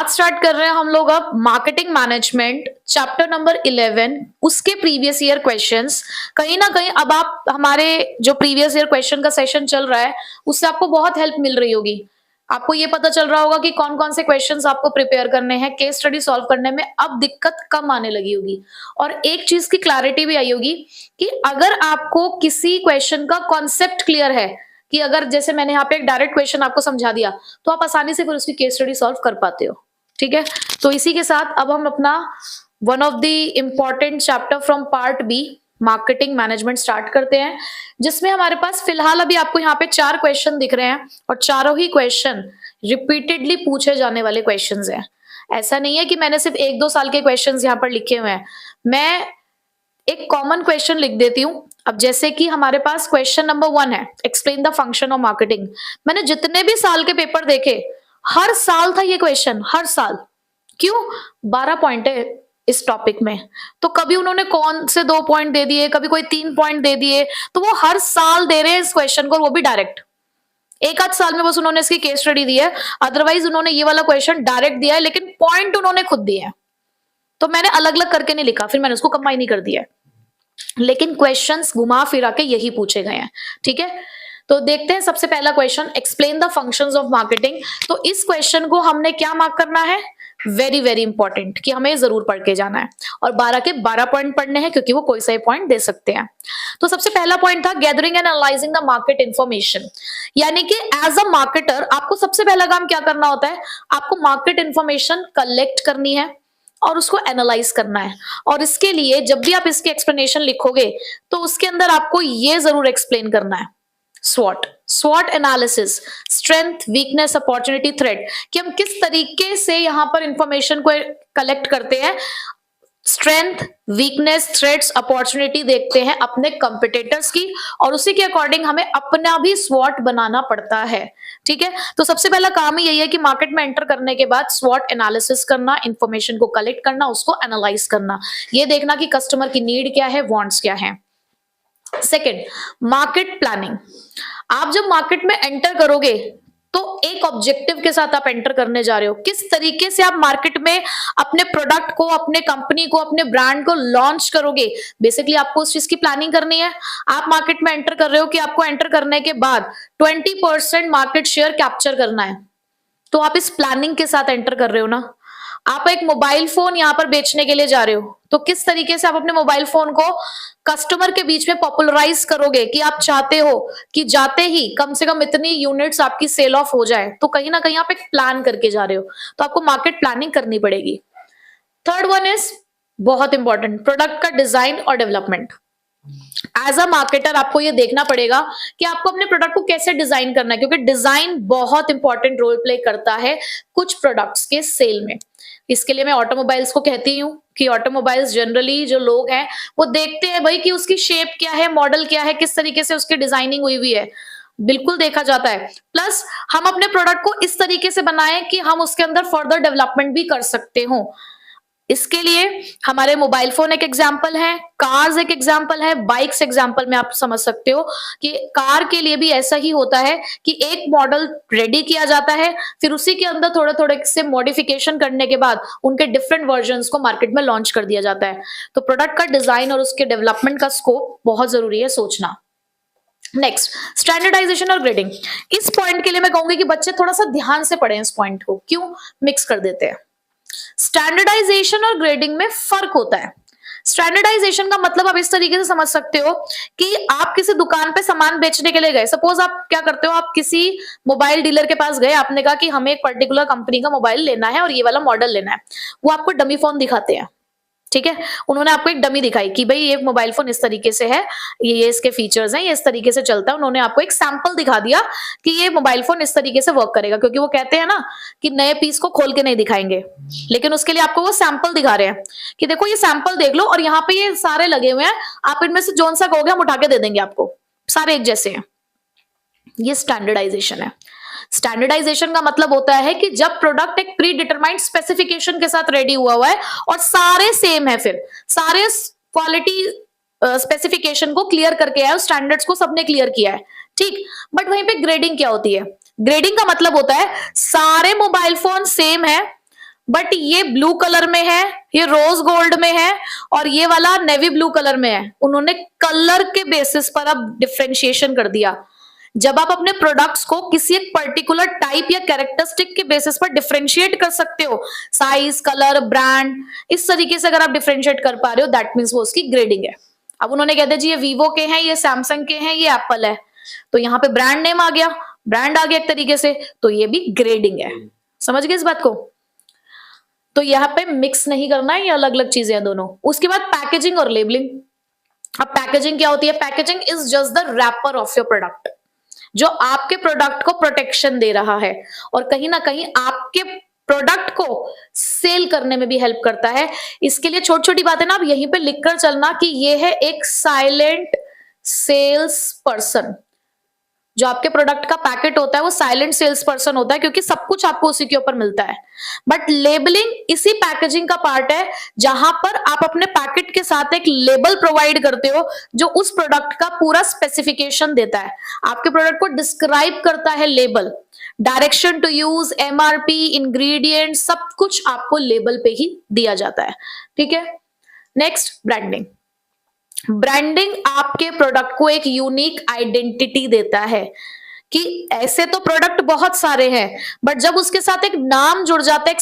आज स्टार्ट कर रहे हैं हम लोग अब मार्केटिंग मैनेजमेंट चैप्टर नंबर 11 उसके प्रीवियस ईयर क्वेश्चंस। कहीं ना कहीं अब आप हमारे जो प्रीवियस ईयर क्वेश्चन का सेशन चल रहा है उससे आपको बहुत हेल्प मिल रही होगी। आपको ये पता चल रहा होगा कि कौन कौन से क्वेश्चंस आपको प्रिपेयर करने हैं, केस स्टडी सॉल्व करने में अब दिक्कत कम आने लगी होगी। और एक चीज की क्लैरिटी भी आई होगी कि अगर आपको किसी क्वेश्चन का कॉन्सेप्ट क्लियर है कि अगर जैसे मैंने यहाँ पे एक डायरेक्ट क्वेश्चन आपको समझा दिया तो आप आसानी से फिर उसकी केस स्टडी सॉल्व कर पाते हो। ठीक है, तो इसी के साथ अब हम अपना one of the important chapter from part B marketing management start करते हैं, जिसमें हमारे पास फिलहाल अभी आपको यहाँ पे 4 क्वेश्चन दिख रहे हैं और चारों ही क्वेश्चन रिपीटेडली पूछे जाने वाले क्वेश्चंस हैं। ऐसा नहीं है कि मैंने सिर्फ 1-2 साल के क्वेश्चंस यहाँ पर लिखे हुए हैं। मैं एक कॉमन क्वेश्चन लिख देती हूँ। अब जैसे कि हमारे पास क्वेश्चन नंबर 1 है, explain the function of marketing. मैंने जितने भी साल के पेपर देखे हर साल था ये क्वेश्चन, हर साल। क्यों? 12 पॉइंट है इस टॉपिक में, तो कभी उन्होंने कौन से 2 पॉइंट दे दिए, कभी कोई 3 पॉइंट दे दिए, तो वो हर साल दे रहे हैं इस क्वेश्चन को, वो भी डायरेक्ट। एक आध साल में बस उन्होंने इसकी केस स्टडी दी है, अदरवाइज उन्होंने ये वाला क्वेश्चन डायरेक्ट दिया है, लेकिन पॉइंट उन्होंने खुद दिए हैं। तो मैंने अलग अलग करके नहीं लिखा, फिर मैंने उसको कंबाइन नहीं कर दिया है, लेकिन क्वेश्चंस घुमा फिरा के यही पूछे गए हैं। ठीक है, तो देखते हैं सबसे पहला question, explain the functions of marketing. तो इस क्वेश्चन को हमने क्या मार्क करना है? वेरी वेरी इंपॉर्टेंट, कि हमें जरूर पढ़ के जाना है और 12 के 12 पॉइंट पढ़ने हैं, क्योंकि वो कोई सा पॉइंट दे सकते हैं। तो सबसे पहला पॉइंट था gathering and analysing the market information, यानी कि एज अ मार्केटर आपको सबसे पहला काम क्या करना होता है? आपको मार्केट इंफॉर्मेशन कलेक्ट करनी है और उसको एनालाइज करना है। और इसके लिए जब भी आप इसकी एक्सप्लेनेशन लिखोगे तो उसके अंदर आपको ये जरूर एक्सप्लेन करना है स्वॉट analysis, strength, weakness, opportunity, threat, कि हम किस तरीके से यहां पर इंफॉर्मेशन को कलेक्ट करते हैं। स्ट्रेंथ, वीकनेस, थ्रेट्स, अपॉर्चुनिटी देखते हैं अपने कंपिटिटर्स की, और उसी के अकॉर्डिंग हमें अपना भी स्वॉट बनाना पड़ता है। ठीक है, तो सबसे पहला काम ही यही है कि मार्केट में एंटर करने के बाद स्वॉट एनालिसिस करना, इंफॉर्मेशन को कलेक्ट करना, उसको एनालाइज करना, ये देखना कि कस्टमर की नीड क्या है, वांट्स क्या है। Second, market planning. आप जब मार्केट में एंटर करोगे तो एक ऑब्जेक्टिव के साथ आप एंटर करने जा रहे हो, किस तरीके से आप मार्केट में अपने प्रोडक्ट को, अपने कंपनी को, अपने ब्रांड को लॉन्च करोगे। बेसिकली आपको उस चीज की प्लानिंग करनी है। आप मार्केट में एंटर कर रहे हो कि आपको एंटर करने के बाद 20% मार्केट शेयर कैप्चर करना है, तो आप इस प्लानिंग के साथ एंटर कर रहे हो ना। आप एक मोबाइल फोन यहां पर बेचने के लिए जा रहे हो, तो किस तरीके से आप अपने मोबाइल फोन को कस्टमर के बीच में पॉपुलराइज करोगे, कि आप चाहते हो कि जाते ही कम से कम इतनी यूनिट्स आपकी सेल ऑफ हो जाए, तो कहीं ना कहीं आप एक प्लान करके जा रहे हो, तो आपको मार्केट प्लानिंग करनी पड़ेगी। थर्ड वन इज बहुत इंपॉर्टेंट, प्रोडक्ट का डिजाइन और डेवलपमेंट। एज अ मार्केटर आपको ये देखना पड़ेगा कि आपको अपने प्रोडक्ट को कैसे डिजाइन करना है, क्योंकि डिजाइन बहुत इंपॉर्टेंट रोल प्ले करता है कुछ प्रोडक्ट्स के सेल में। इसके लिए मैं ऑटोमोबाइल्स को कहती हूँ कि ऑटोमोबाइल्स जनरली जो लोग हैं वो देखते हैं भाई कि उसकी शेप क्या है, मॉडल क्या है, किस तरीके से उसकी डिजाइनिंग हुई हुई है, बिल्कुल देखा जाता है। प्लस हम अपने प्रोडक्ट को इस तरीके से बनाएं कि हम उसके अंदर फर्दर डेवलपमेंट भी कर सकते हो। इसके लिए हमारे मोबाइल फोन एक एग्जाम्पल है, कार्स एक एग्जाम्पल है, बाइक्स एग्जाम्पल में आप समझ सकते हो कि कार के लिए भी ऐसा ही होता है कि एक मॉडल रेडी किया जाता है, फिर उसी के अंदर थोड़े थोड़े से मॉडिफिकेशन करने के बाद उनके डिफरेंट वर्जन्स को मार्केट में लॉन्च कर दिया जाता है। तो प्रोडक्ट का डिजाइन और उसके डेवलपमेंट का स्कोप बहुत जरूरी है सोचना। नेक्स्ट, स्टैंडर्डाइजेशन और ग्रेडिंग। इस पॉइंट के लिए मैं कहूंगी कि बच्चे थोड़ा सा ध्यान से पढ़ें इस पॉइंट को, क्यों मिक्स कर देते हैं। स्टैंडर्डाइजेशन और ग्रेडिंग में फर्क होता है। स्टैंडर्डाइजेशन का मतलब आप इस तरीके से समझ सकते हो कि आप किसी दुकान पे सामान बेचने के लिए गए। सपोज आप क्या करते हो, आप किसी मोबाइल डीलर के पास गए, आपने कहा कि हमें एक पर्टिकुलर कंपनी का मोबाइल लेना है और ये वाला मॉडल लेना है। वो आपको डमी फोन दिखाते हैं, ठीक है, उन्होंने आपको एक डमी दिखाई कि भाई ये मोबाइल फोन इस तरीके से है, ये इसके फीचर्स हैं, ये इस तरीके से चलता है। उन्होंने आपको एक सैंपल दिखा दिया कि ये मोबाइल फोन इस तरीके से वर्क करेगा, क्योंकि वो कहते हैं ना कि नए पीस को खोल के नहीं दिखाएंगे, लेकिन उसके लिए आपको वो सैंपल दिखा रहे हैं कि देखो ये सैंपल देख लो और यहाँ पे ये सारे लगे हुए हैं, आप इनमें से जोन सा कहोगे हम उठा के दे देंगे आपको, सारे एक जैसे हैं। ये स्टैंडर्डाइजेशन है। स्टैंडर्डाइजेशन का मतलब होता है कि जब प्रोडक्ट एक प्री डिटरमाइंड स्पेसिफिकेशन के साथ रेडी हुआ है और सारे सेम है, फिर सारे क्वालिटी स्पेसिफिकेशन को क्लियर करके आए, स्टैंडर्ड्स को सबने क्लियर किया है, ठीक। बट वहीं पे ग्रेडिंग क्या होती है? ग्रेडिंग का मतलब होता है सारे मोबाइल फोन सेम है, बट ये ब्लू कलर में है, ये रोज गोल्ड में है और ये वाला नेवी ब्लू कलर में है। उन्होंने कलर के बेसिस पर अब डिफरेंशिएशन कर दिया। जब आप अपने प्रोडक्ट्स को किसी एक पर्टिकुलर टाइप या कैरेक्टरिस्टिक के बेसिस पर डिफरेंशिएट कर सकते हो, साइज, कलर, ब्रांड, इस तरीके से अगर आप डिफरेंशिएट कर पा रहे हो, दैट मीन्स वो उसकी ग्रेडिंग है। अब उन्होंने कह दिया जी ये वीवो के हैं, ये सैमसंग के हैं, ये एप्पल है, तो यहाँ पे ब्रांड नेम आ गया, ब्रांड आ गया एक तरीके से, तो ये भी ग्रेडिंग है। समझ गए इस बात को? तो यहाँ पे मिक्स नहीं करना है, ये अलग अलग चीजें हैं दोनों। उसके बाद पैकेजिंग और लेबलिंग। अब पैकेजिंग क्या होती है? Packaging is just the wrapper of your product, जो आपके प्रोडक्ट को प्रोटेक्शन दे रहा है और कहीं ना कहीं आपके प्रोडक्ट को सेल करने में भी हेल्प करता है। इसके लिए छोटी छोटी बातें ना आप यहीं पे लिखकर चलना कि ये है एक साइलेंट सेल्स पर्सन। जो आपके प्रोडक्ट का पैकेट होता है वो साइलेंट सेल्स पर्सन होता है, क्योंकि सब कुछ आपको उसी के ऊपर मिलता है। बट लेबलिंग इसी पैकेजिंग का पार्ट है, जहां पर आप अपने पैकेट के साथ एक लेबल प्रोवाइड करते हो जो उस प्रोडक्ट का पूरा स्पेसिफिकेशन देता है, आपके प्रोडक्ट को डिस्क्राइब करता है। Label, direction to use, MRP, ingredient, सब कुछ आपको लेबल पे ही दिया जाता है। ठीक है। Next, branding. ब्रांडिंग आपके प्रोडक्ट को एक यूनिक आइडेंटिटी देता है कि ऐसे तो प्रोडक्ट बहुत सारे हैं, बट जब उसके साथ एक नाम जुड़ जाता है,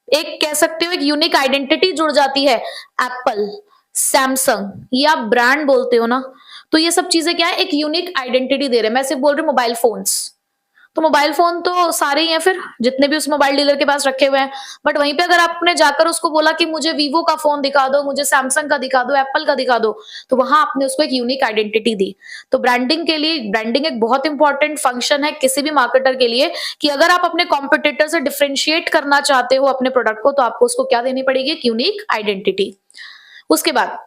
एक कह सकते हो एक यूनिक आइडेंटिटी जुड़ जाती है, एप्पल, सैमसंग, ये आप ब्रांड बोलते हो ना, तो ये सब चीजें क्या है? एक यूनिक आइडेंटिटी दे रहे हैं। मैं सिर्फ बोल रही हूँ मोबाइल फोन्स, तो मोबाइल फोन तो सारे ही हैं फिर, जितने भी उस मोबाइल डीलर के पास रखे हुए हैं। बट वहीं पे अगर आपने जाकर उसको बोला कि मुझे वीवो का फोन दिखा दो, मुझे सैमसंग का दिखा दो, एप्पल का दिखा दो, तो वहां आपने उसको एक यूनिक आइडेंटिटी दी। तो ब्रांडिंग के लिए, ब्रांडिंग एक बहुत इंपॉर्टेंट फंक्शन है किसी भी मार्केटर के लिए, कि अगर आप अपने कॉम्पिटिटर से डिफरेंशिएट करना चाहते हो अपने प्रोडक्ट को, तो आपको उसको क्या देनी पड़ेगी? एक यूनिक आइडेंटिटी। उसके बाद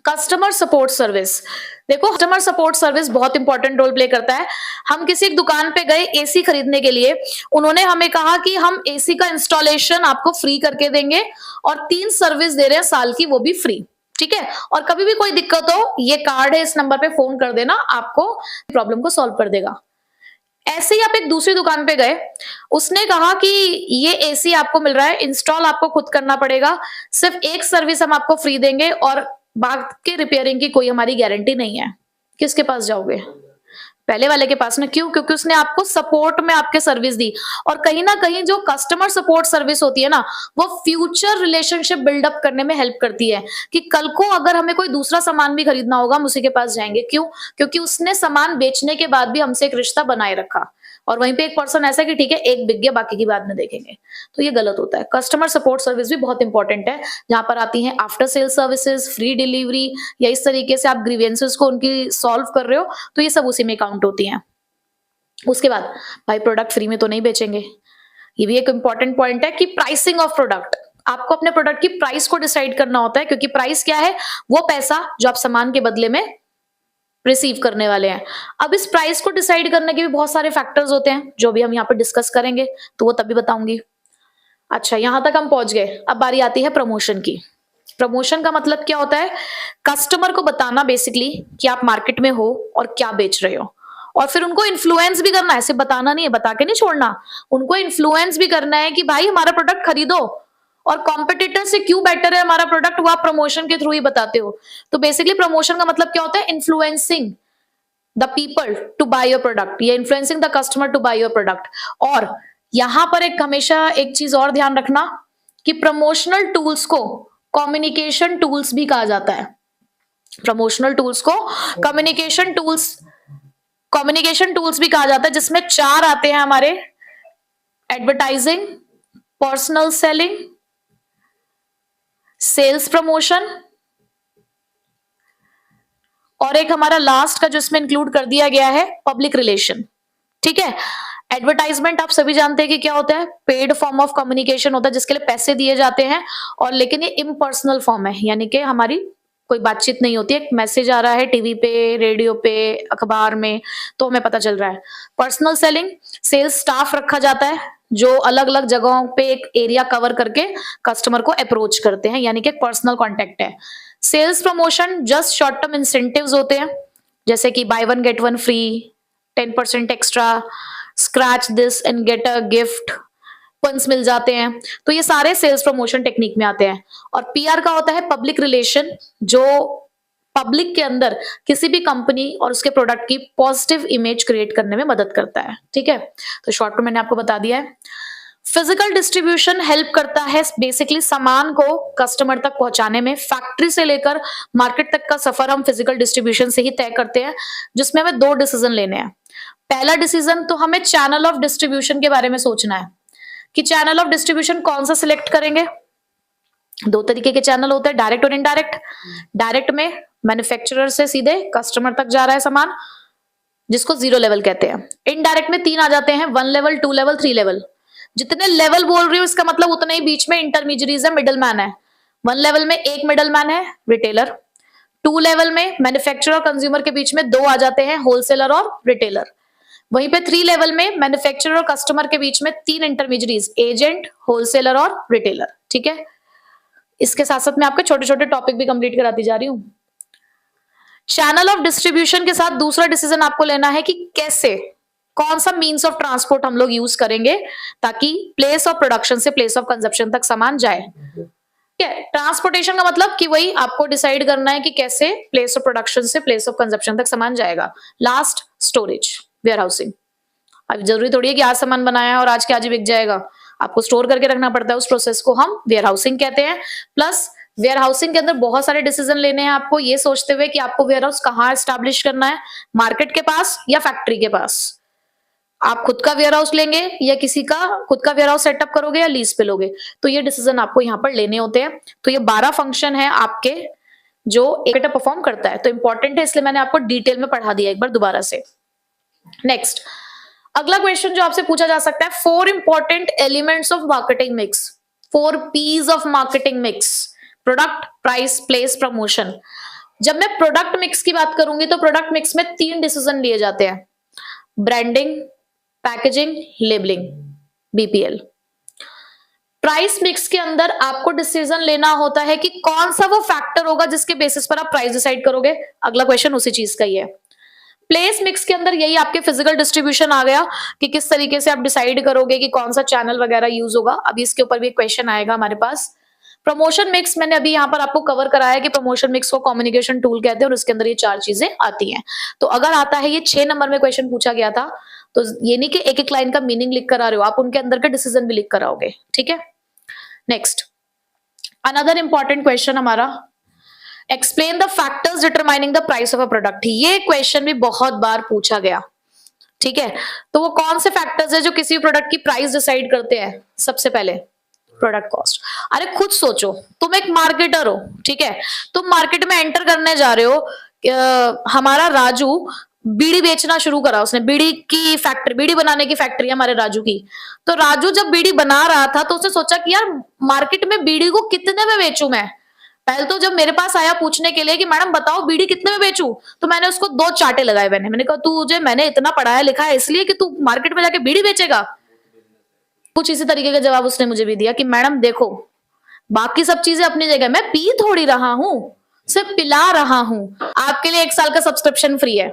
कस्टमर सपोर्ट सर्विस। देखो, कस्टमर सपोर्ट सर्विस बहुत इंपॉर्टेंट रोल प्ले करता है। हम किसी एक दुकान पे गए एसी खरीदने के लिए, उन्होंने हमें कहा कि हम एसी का इंस्टॉलेशन आपको फ्री करके देंगे और 3 सर्विस दे रहे हैं साल की, वो भी फ्री। ठीक है। और कभी भी कोई दिक्कत हो, ये कार्ड है, इस नंबर पे फोन कर देना, आपको प्रॉब्लम को सॉल्व कर देगा। ऐसे ही आप एक दूसरी दुकान पे गए, उसने कहा कि ये एसी आपको मिल रहा है, इंस्टॉल आपको खुद करना पड़ेगा, सिर्फ एक सर्विस हम आपको फ्री देंगे और बाकी रिपेयरिंग की कोई हमारी गारंटी नहीं है। किसके पास जाओगे? पहले वाले के पास ना। क्यों? क्योंकि उसने आपको सपोर्ट में आपके सर्विस दी। और कहीं ना कहीं जो कस्टमर सपोर्ट सर्विस होती है ना, वो फ्यूचर रिलेशनशिप बिल्डअप करने में हेल्प करती है, कि कल को अगर हमें कोई दूसरा सामान भी खरीदना होगा, हम उसी के पास जाएंगे। क्यों? क्योंकि उसने सामान बेचने के बाद भी हमसे एक रिश्ता बनाए रखा। और वहीं पे एक पर्सन ऐसा है कि ठीक है, एक बिक गया, बाकी की बाद में देखेंगे, तो ये गलत होता है। कस्टमर सपोर्ट सर्विस भी बहुत इंपॉर्टेंट है, जहां पर आती हैं after sale services, free delivery, या इस तरीके से आप ग्रीवेंसेस को उनकी सॉल्व कर रहे हो, तो ये सब उसी में काउंट होती हैं। उसके बाद भाई, प्रोडक्ट फ्री में तो नहीं बेचेंगे, ये भी एक इंपॉर्टेंट पॉइंट है कि प्राइसिंग ऑफ प्रोडक्ट। आपको अपने प्रोडक्ट की प्राइस को डिसाइड करना होता है, क्योंकि प्राइस क्या है? वो पैसा जो आप सामान के बदले में रिसीव करने वाले हैं। अब इस प्राइस को डिसाइड करने के भी बहुत सारे फैक्टर्स होते हैं, जो भी हम यहाँ पे डिस्कस करेंगे, तो वो तभी बताऊंगी। अच्छा, यहां तक हम पहुंच गए। अब बारी आती है प्रमोशन की। प्रमोशन का मतलब क्या होता है? कस्टमर को बताना बेसिकली कि आप मार्केट में हो और क्या बेच रहे हो, और फिर उनको इन्फ्लुएंस भी करना है। सिर्फ बताना नहीं है, बता के नहीं छोड़ना, उनको इन्फ्लुएंस भी करना है कि भाई हमारा प्रोडक्ट खरीदो, और कॉम्पिटिटर से क्यों बेटर है हमारा प्रोडक्ट, वो आप प्रमोशन के थ्रू ही बताते हो। तो बेसिकली प्रमोशन का मतलब क्या होता है? Influencing the people to buy your product, या influencing the customer to buy your product. और यहां पर एक हमेशा एक चीज और ध्यान रखना कि प्रमोशनल टूल्स को कम्युनिकेशन टूल्स भी कहा जाता है। प्रमोशनल टूल्स को कम्युनिकेशन टूल्स भी कहा जाता है, जिसमें 4 आते हैं हमारे: advertising, personal selling, sales promotion, और एक हमारा लास्ट का जो इसमें इंक्लूड कर दिया गया है, पब्लिक रिलेशन। ठीक है। एडवर्टाइजमेंट आप सभी जानते हैं कि क्या होता है? पेड फॉर्म ऑफ कम्युनिकेशन होता है, जिसके लिए पैसे दिए जाते हैं, और लेकिन ये इम्पर्सनल फॉर्म है, यानी कि हमारी कोई बातचीत नहीं होती है, एक मैसेज आ रहा है टीवी पे, रेडियो पे, अखबार में, तो हमें पता चल रहा है। पर्सनल सेलिंग, सेल्स स्टाफ रखा जाता है जो अलग अलग जगहों पे एक एरिया कवर करके कस्टमर को अप्रोच करते हैं, यानी कि पर्सनल कॉन्टेक्ट है। Sales promotion just short term incentives होते हैं, जैसे कि buy 1 get 1 free, 10% extra, scratch this and get a gift, coupons मिल जाते हैं, तो ये सारे सेल्स प्रमोशन टेक्निक में आते हैं। और पीआर का होता है पब्लिक रिलेशन, जो पब्लिक के अंदर किसी भी कंपनी और उसके प्रोडक्ट की पॉजिटिव इमेज क्रिएट करने में मदद करता है। ठीक है, तो शॉर्ट में मैंने आपको बता दिया है। फिजिकल डिस्ट्रीब्यूशन हेल्प करता है बेसिकली सामान को कस्टमर तक पहुंचाने में। फैक्ट्री से लेकर मार्केट तक का सफर हम फिजिकल डिस्ट्रीब्यूशन से ही तय करते हैं, जिसमें हमें 2 डिसीजन लेने हैं। पहला डिसीजन तो हमें चैनल ऑफ डिस्ट्रीब्यूशन के बारे में सोचना है कि चैनल ऑफ डिस्ट्रीब्यूशन कौन सा सिलेक्ट करेंगे। 2 तरीके के चैनल होते हैं, डायरेक्ट और इनडायरेक्ट। डायरेक्ट में मैन्युफैक्चरर से सीधे कस्टमर तक जा रहा है सामान, जिसको 0 लेवल कहते हैं। इनडायरेक्ट में 3 आ जाते हैं, 1 लेवल, 2 लेवल, 3 लेवल। जितने लेवल बोल रही हूँ इसका मतलब उतने ही बीच में इंटरमीडियरीज है, मिडल मैन है। 1 लेवल में 1 मिडल मैन है, रिटेलर। 2 लेवल में मैन्युफैक्चरर और कंज्यूमर के बीच में 2 आ जाते हैं, होलसेलर और रिटेलर। वहीं पे 3 लेवल में मैन्युफैक्चरर और कस्टमर के बीच में 3 इंटरमीडियरीज, एजेंट, होलसेलर और रिटेलर। ठीक है, इसके साथ साथ मैं आपके छोटे छोटे टॉपिक भी कंप्लीट कराती जा रही हूं। चैनल ऑफ डिस्ट्रीब्यूशन के साथ दूसरा डिसीजन आपको लेना है कि कैसे, कौन सा मीन्स ऑफ ट्रांसपोर्ट हम लोग यूज करेंगे ताकि प्लेस ऑफ प्रोडक्शन से प्लेस ऑफ कंजप्शन तक सामान जाए। ठीक है, ट्रांसपोर्टेशन का मतलब कि वही आपको डिसाइड करना है कि कैसे प्लेस ऑफ प्रोडक्शन से प्लेस ऑफ कंजप्शन तक सामान जाएगा। Last, storage, warehousing. अब जरूरी थोड़ी है कि आज सामान बनाया है और आज के आज ही बिक जाएगा, आपको स्टोर करके रखना पड़ता है। उस प्रोसेस को हम वेयर हाउसिंग कहते हैं। प्लस वेयर हाउसिंग के अंदर बहुत सारे डिसीजन लेने हैं आपको, ये सोचते हुए कि आपको वेयर हाउस कहाँ एस्टैब्लिश करना है, मार्केट के पास या फैक्ट्री के पास। आप खुद का वेयर हाउस लेंगे या किसी का खुद का वेयर हाउस सेटअप करोगे या लीज पे लोगे, तो ये डिसीजन आपको यहाँ पर लेने होते हैं। तो ये 12 फंक्शन है आपके जो एक परफॉर्म करता है, तो इंपॉर्टेंट है, इसलिए मैंने आपको डिटेल में पढ़ा दिया एक बार दोबारा से। नेक्स्ट, अगला क्वेश्चन जो आपसे पूछा जा सकता है, 4 important elements of marketing mix, 4 Ps of marketing mix, product, price, place, promotion. जब मैं प्रोडक्ट मिक्स की बात करूंगी तो प्रोडक्ट मिक्स में 3 डिसीजन लिए जाते हैं, branding, packaging, labelling, BPL. Price mix के अंदर आपको डिसीजन लेना होता है कि कौन सा वो फैक्टर होगा जिसके बेसिस पर आप प्राइस डिसाइड करोगे। अगला क्वेश्चन उसी चीज का ही है। प्लेस मिक्स के अंदर यही आपके फिजिकल डिस्ट्रीब्यूशन आ गया कि किस तरीके से आप डिसाइड करोगे कि कौन सा चैनल वगैरह यूज होगा। अभी इसके ऊपर भी एक क्वेश्चन आएगा हमारे पास। प्रमोशन मिक्स मैंने अभी यहाँ पर आपको कवर कराया कि प्रमोशन मिक्स को कम्युनिकेशन टूल कहते हैं और उसके अंदर ये 4 चीजें आती हैं। तो अगर आता है, ये 6 नंबर में क्वेश्चन पूछा गया था, तो ये नहीं कि एक एक लाइन का मीनिंग लिख कर आ रहे हो, आप उनके अंदर के डिसीजन भी लिख कर आओगे। ठीक है, नेक्स्ट, अनदर इंपॉर्टेंट क्वेश्चन हमारा, explain the factors determining the price of a product. ये क्वेश्चन भी बहुत बार पूछा गया। ठीक है, तो वो कौन से फैक्टर्स है जो किसी प्रोडक्ट की प्राइस डिसाइड करते हैं। सबसे पहले प्रोडक्ट कॉस्ट। अरे खुद सोचो, तुम एक मार्केटर हो, ठीक है, तुम मार्केट में एंटर करने जा रहे हो। हमारा राजू बीड़ी बेचना शुरू करा, उसने बीड़ी की फैक्ट्री, बीड़ी बनाने की फैक्ट्री है हमारे राजू की। तो राजू जब बीड़ी बना रहा था तो उसने सोचा कि यार मार्केट में बीड़ी को कितने में बेचूं मैं। पहले तो जब मेरे पास आया पूछने के लिए कि मैडम बताओ बीड़ी कितने में बेचूं, तो मैंने उसको 2 चाटे लगाए। मैंने कहा तुझे मैंने इतना पढ़ाया लिखा है इसलिए कि तू मार्केट में जाके बीड़ी बेचेगा। कुछ इसी तरीके का जवाब उसने मुझे भी दिया कि मैडम देखो, बाकी सब चीजें अपनी जगह, मैं पी थोड़ी रहा हूं, सिर्फ पिला रहा हूं। आपके लिए 1 साल का सब्सक्रिप्शन फ्री है।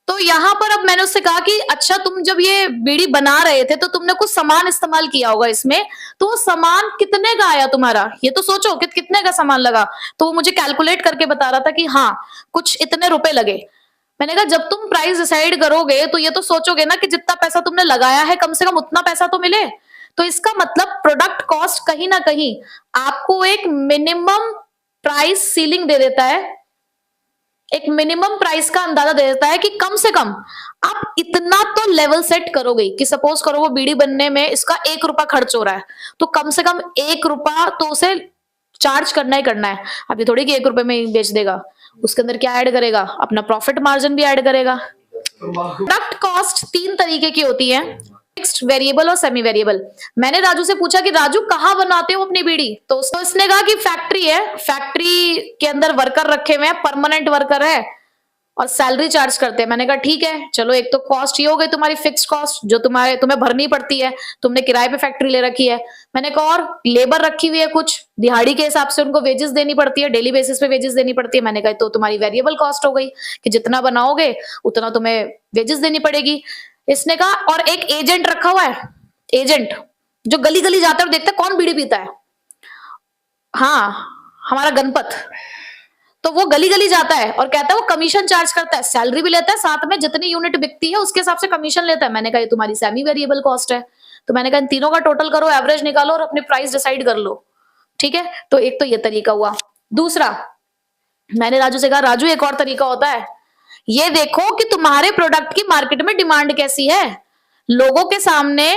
तो यहाँ पर अब मैंने उससे कहा कि अच्छा तुम जब ये बीड़ी बना रहे थे तो तुमने कुछ सामान इस्तेमाल किया होगा इसमें, तो वो सामान कितने का आया तुम्हारा, ये तो सोचो कि कितने का सामान लगा। तो वो मुझे कैलकुलेट करके बता रहा था कि हाँ कुछ इतने रुपए लगे। मैंने कहा जब तुम प्राइस डिसाइड करोगे तो ये तो सोचोगे ना कि जितना पैसा तुमने लगाया है कम से कम उतना पैसा तो मिले। तो इसका मतलब प्रोडक्ट कॉस्ट कहीं ना कहीं आपको एक मिनिमम प्राइस सीलिंग दे देता है, एक मिनिमम प्राइस का अंदाजा दे देता है कि कम से कम आप इतना तो लेवल सेट करोगे कि सपोज करो वो बीड़ी बनने में इसका 1 रुपया खर्च हो रहा है, तो कम से कम 1 रुपया तो उसे चार्ज करना ही करना है। अभी थोड़ी कि 1 रुपए में ही बेच देगा, उसके अंदर क्या ऐड करेगा, अपना प्रॉफिट मार्जिन भी ऐड करेगा। प्रोडक्ट कॉस्ट 3 तरीके की होती है, फिक्स्ड, वेरिएबल और सेमी वेरिएबल। मैंने राजू से पूछा कि राजू कहाँ बनाते हो अपनी बीड़ी, तो उसने कहा कि फैक्ट्री है, फैक्ट्री के अंदर वर्कर रखे हुए हैं, परमानेंट वर्कर है और सैलरी चार्ज करते हैं। मैंने कहा ठीक है, चलो एक तो कॉस्ट ये हो गई तुम्हारी फिक्स्ड कॉस्ट जो तुम्हें भरनी पड़ती है, तुमने किराए पे फैक्ट्री ले रखी है। मैंने कहा और लेबर रखी हुई है, कुछ दिहाड़ी के हिसाब से उनको वेजेस देनी पड़ती है, डेली बेसिस पे वेजेस देनी पड़ती है। मैंने कहा तो तुम्हारी वेरिएबल कॉस्ट हो गई कि जितना बनाओगे उतना तुम्हें वेजेस देनी पड़ेगी। इसने कहा और एक एजेंट रखा हुआ है, एजेंट जो गली गली जाता है और देखता है कौन बीड़ी पीता है, हाँ हमारा गणपत, तो वो गली गली जाता है और कहता है वो कमीशन चार्ज करता है, सैलरी भी लेता है, साथ में जितनी यूनिट बिकती है उसके हिसाब से कमीशन लेता है। मैंने कहा ये तुम्हारी सेमी वेरिएबल कॉस्ट है, तो मैंने कहा इन तीनों का टोटल करो, एवरेज निकालो और अपनी प्राइस डिसाइड कर लो। ठीक है, तो एक तो ये तरीका हुआ। दूसरा, मैंने राजू से कहा राजू एक और तरीका होता है, ये देखो कि तुम्हारे प्रोडक्ट की मार्केट में डिमांड कैसी है, लोगों के सामने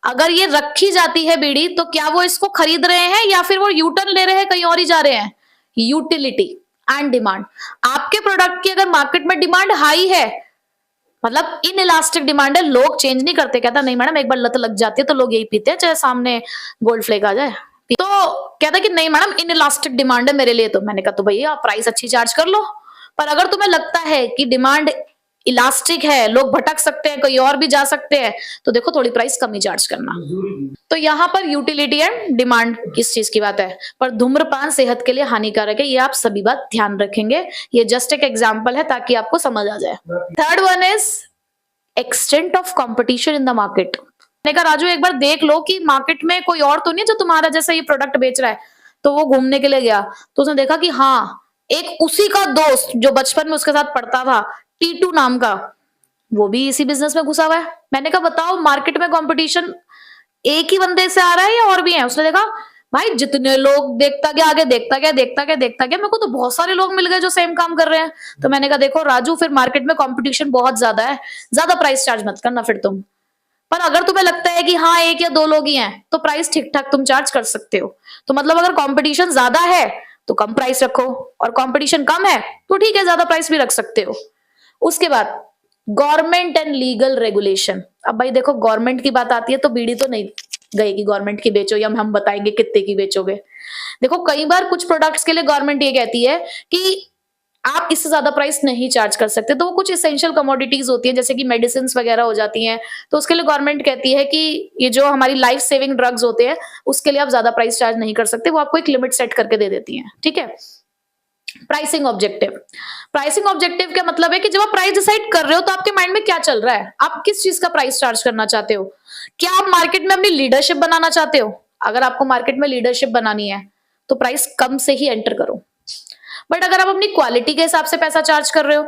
अगर ये रखी जाती है बीड़ी तो क्या वो इसको खरीद रहे हैं या फिर वो यूटर्न ले रहे हैं, कहीं और ही जा रहे हैं। यूटिलिटी एंड डिमांड, आपके प्रोडक्ट की अगर मार्केट में डिमांड हाई है, मतलब इन इलास्टिक डिमांड है, लोग चेंज नहीं करते, कहता नहीं मैडम एक बार लत लग जाती है तो लोग यही पीते हैं चाहे सामने गोल्ड फ्लेक आ जाए, तो कहता कि नहीं मैडम इन इलास्टिक डिमांड है मेरे लिए, तो मैंने कहा तो भैया प्राइस अच्छी चार्ज कर लो, पर अगर तुम्हें लगता है कि डिमांड इलास्टिक है, लोग भटक सकते हैं, कहीं और भी जा सकते हैं, तो देखो थोड़ी प्राइस कम ही चार्ज करना। तो यहाँ पर यूटिलिटी एंड डिमांड किस चीज की बात है, पर धूम्रपान सेहत के लिए हानिकारक है, ये आप सभी बात ध्यान रखेंगे, ये जस्ट एक एग्जांपल है ताकि आपको समझ आ जाए। Third one is extent of competition in the market. मैंने कहा राजू एक बार देख लो कि मार्केट में कोई और तो नहीं है जो तुम्हारा जैसा ये प्रोडक्ट बेच रहा है, तो वो घूमने के लिए गया तो उसने देखा कि हाँ एक उसी का दोस्त जो बचपन में उसके साथ पढ़ता था, टीटू नाम का, वो भी इसी बिजनेस में घुसा हुआ है। मैंने कहा बताओ मार्केट में कंपटीशन एक ही बंदे से आ रहा है या और भी है। उसने देखा भाई जितने लोग, देखता गया आगे, देखता गया देखता गया देखता गया, मेरे को तो बहुत सारे लोग मिल गए जो सेम काम कर रहे हैं। तो मैंने कहा देखो राजू फिर मार्केट में कंपटीशन बहुत ज्यादा है, ज्यादा प्राइस चार्ज मत करना फिर तुम, पर अगर तुम्हें लगता है कि हाँ एक या दो लोग ही हैं तो प्राइस ठीक ठाक तुम चार्ज कर सकते हो। तो मतलब अगर कंपटीशन ज्यादा है तो कम प्राइस रखो, और कंपटीशन कम है तो ठीक है ज्यादा प्राइस भी रख सकते हो। उसके बाद गवर्नमेंट एंड लीगल रेगुलेशन। अब भाई देखो गवर्नमेंट की बात आती है तो बीड़ी तो नहीं गई कि गवर्नमेंट की बेचो या हम बताएंगे कितने की बेचोगे। देखो कई बार कुछ प्रोडक्ट्स के लिए गवर्नमेंट ये कहती है कि आप इससे ज्यादा प्राइस नहीं चार्ज कर सकते, तो वो कुछ एसेंशियल कमोडिटीज होती है जैसे कि मेडिसिन वगैरह हो जाती हैं, तो उसके लिए गवर्नमेंट कहती है कि ये जो हमारी लाइफ सेविंग ड्रग्स होते हैं उसके लिए आप ज्यादा प्राइस चार्ज नहीं कर सकते, वो आपको एक लिमिट सेट करके दे देती है। ठीक है, प्राइसिंग ऑब्जेक्टिव। प्राइसिंग ऑब्जेक्टिव का मतलब है कि जब आप प्राइस डिसाइड कर रहे हो तो आपके माइंड में क्या चल रहा है, आप किस चीज का प्राइस चार्ज करना चाहते हो। क्या आप मार्केट में अपनी लीडरशिप बनाना चाहते हो, अगर आपको मार्केट में लीडरशिप बनानी है तो प्राइस कम से ही एंटर करो। बट अगर आप अपनी क्वालिटी के हिसाब से पैसा चार्ज कर रहे हो,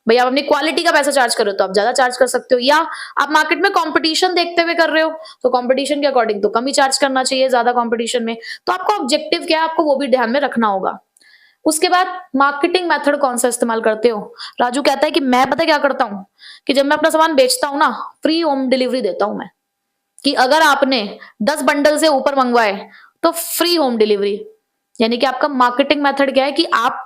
भैया आप अपनी क्वालिटी का पैसा चार्ज कर रहे हो तो आप ज्यादा चार्ज कर सकते हो, या आप मार्केट में कंपटीशन देखते हुए कर रहे हो तो कंपटीशन के अकॉर्डिंग तो कम ही चार्ज करना चाहिए ज्यादा कंपटीशन में। तो आपका ऑब्जेक्टिव क्या है आपको वो भी ध्यान में रखना होगा। उसके बाद मार्केटिंग मेथड कौन सा इस्तेमाल करते हो। राजू कहता है कि मैं पता क्या करता हूं कि जब मैं अपना सामान बेचता हूं ना, फ्री होम डिलीवरी देता हूं मैं, कि अगर आपने 10 बंडल से ऊपर मंगवाए तो फ्री होम डिलीवरी। यानी कि आपका मार्केटिंग मेथड क्या है कि आप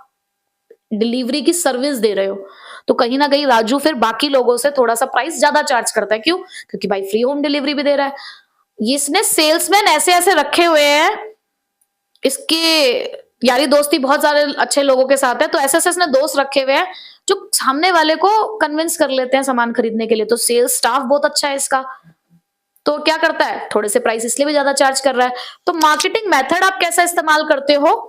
डिलीवरी की सर्विस दे रहे हो, तो कहीं ना कहीं राजू फिर बाकी लोगों से थोड़ा सा प्राइस ज्यादा चार्ज करता है। क्यों? क्योंकि भाई फ्री होम डिलीवरी भी दे रहा है। इसने सेल्समैन ऐसे ऐसे रखे हुए हैं, इसके यारी दोस्ती बहुत सारे अच्छे लोगों के साथ है, तो ऐसे ऐसे इसने दोस्त रखे हुए हैं जो सामने वाले को कन्विंस कर लेते हैं सामान खरीदने के लिए। तो सेल्स स्टाफ बहुत अच्छा है इसका, तो क्या करता है थोड़े से प्राइस इसलिए भी ज्यादा चार्ज कर रहा है। तो मार्केटिंग मेथड आप कैसा इस्तेमाल करते हो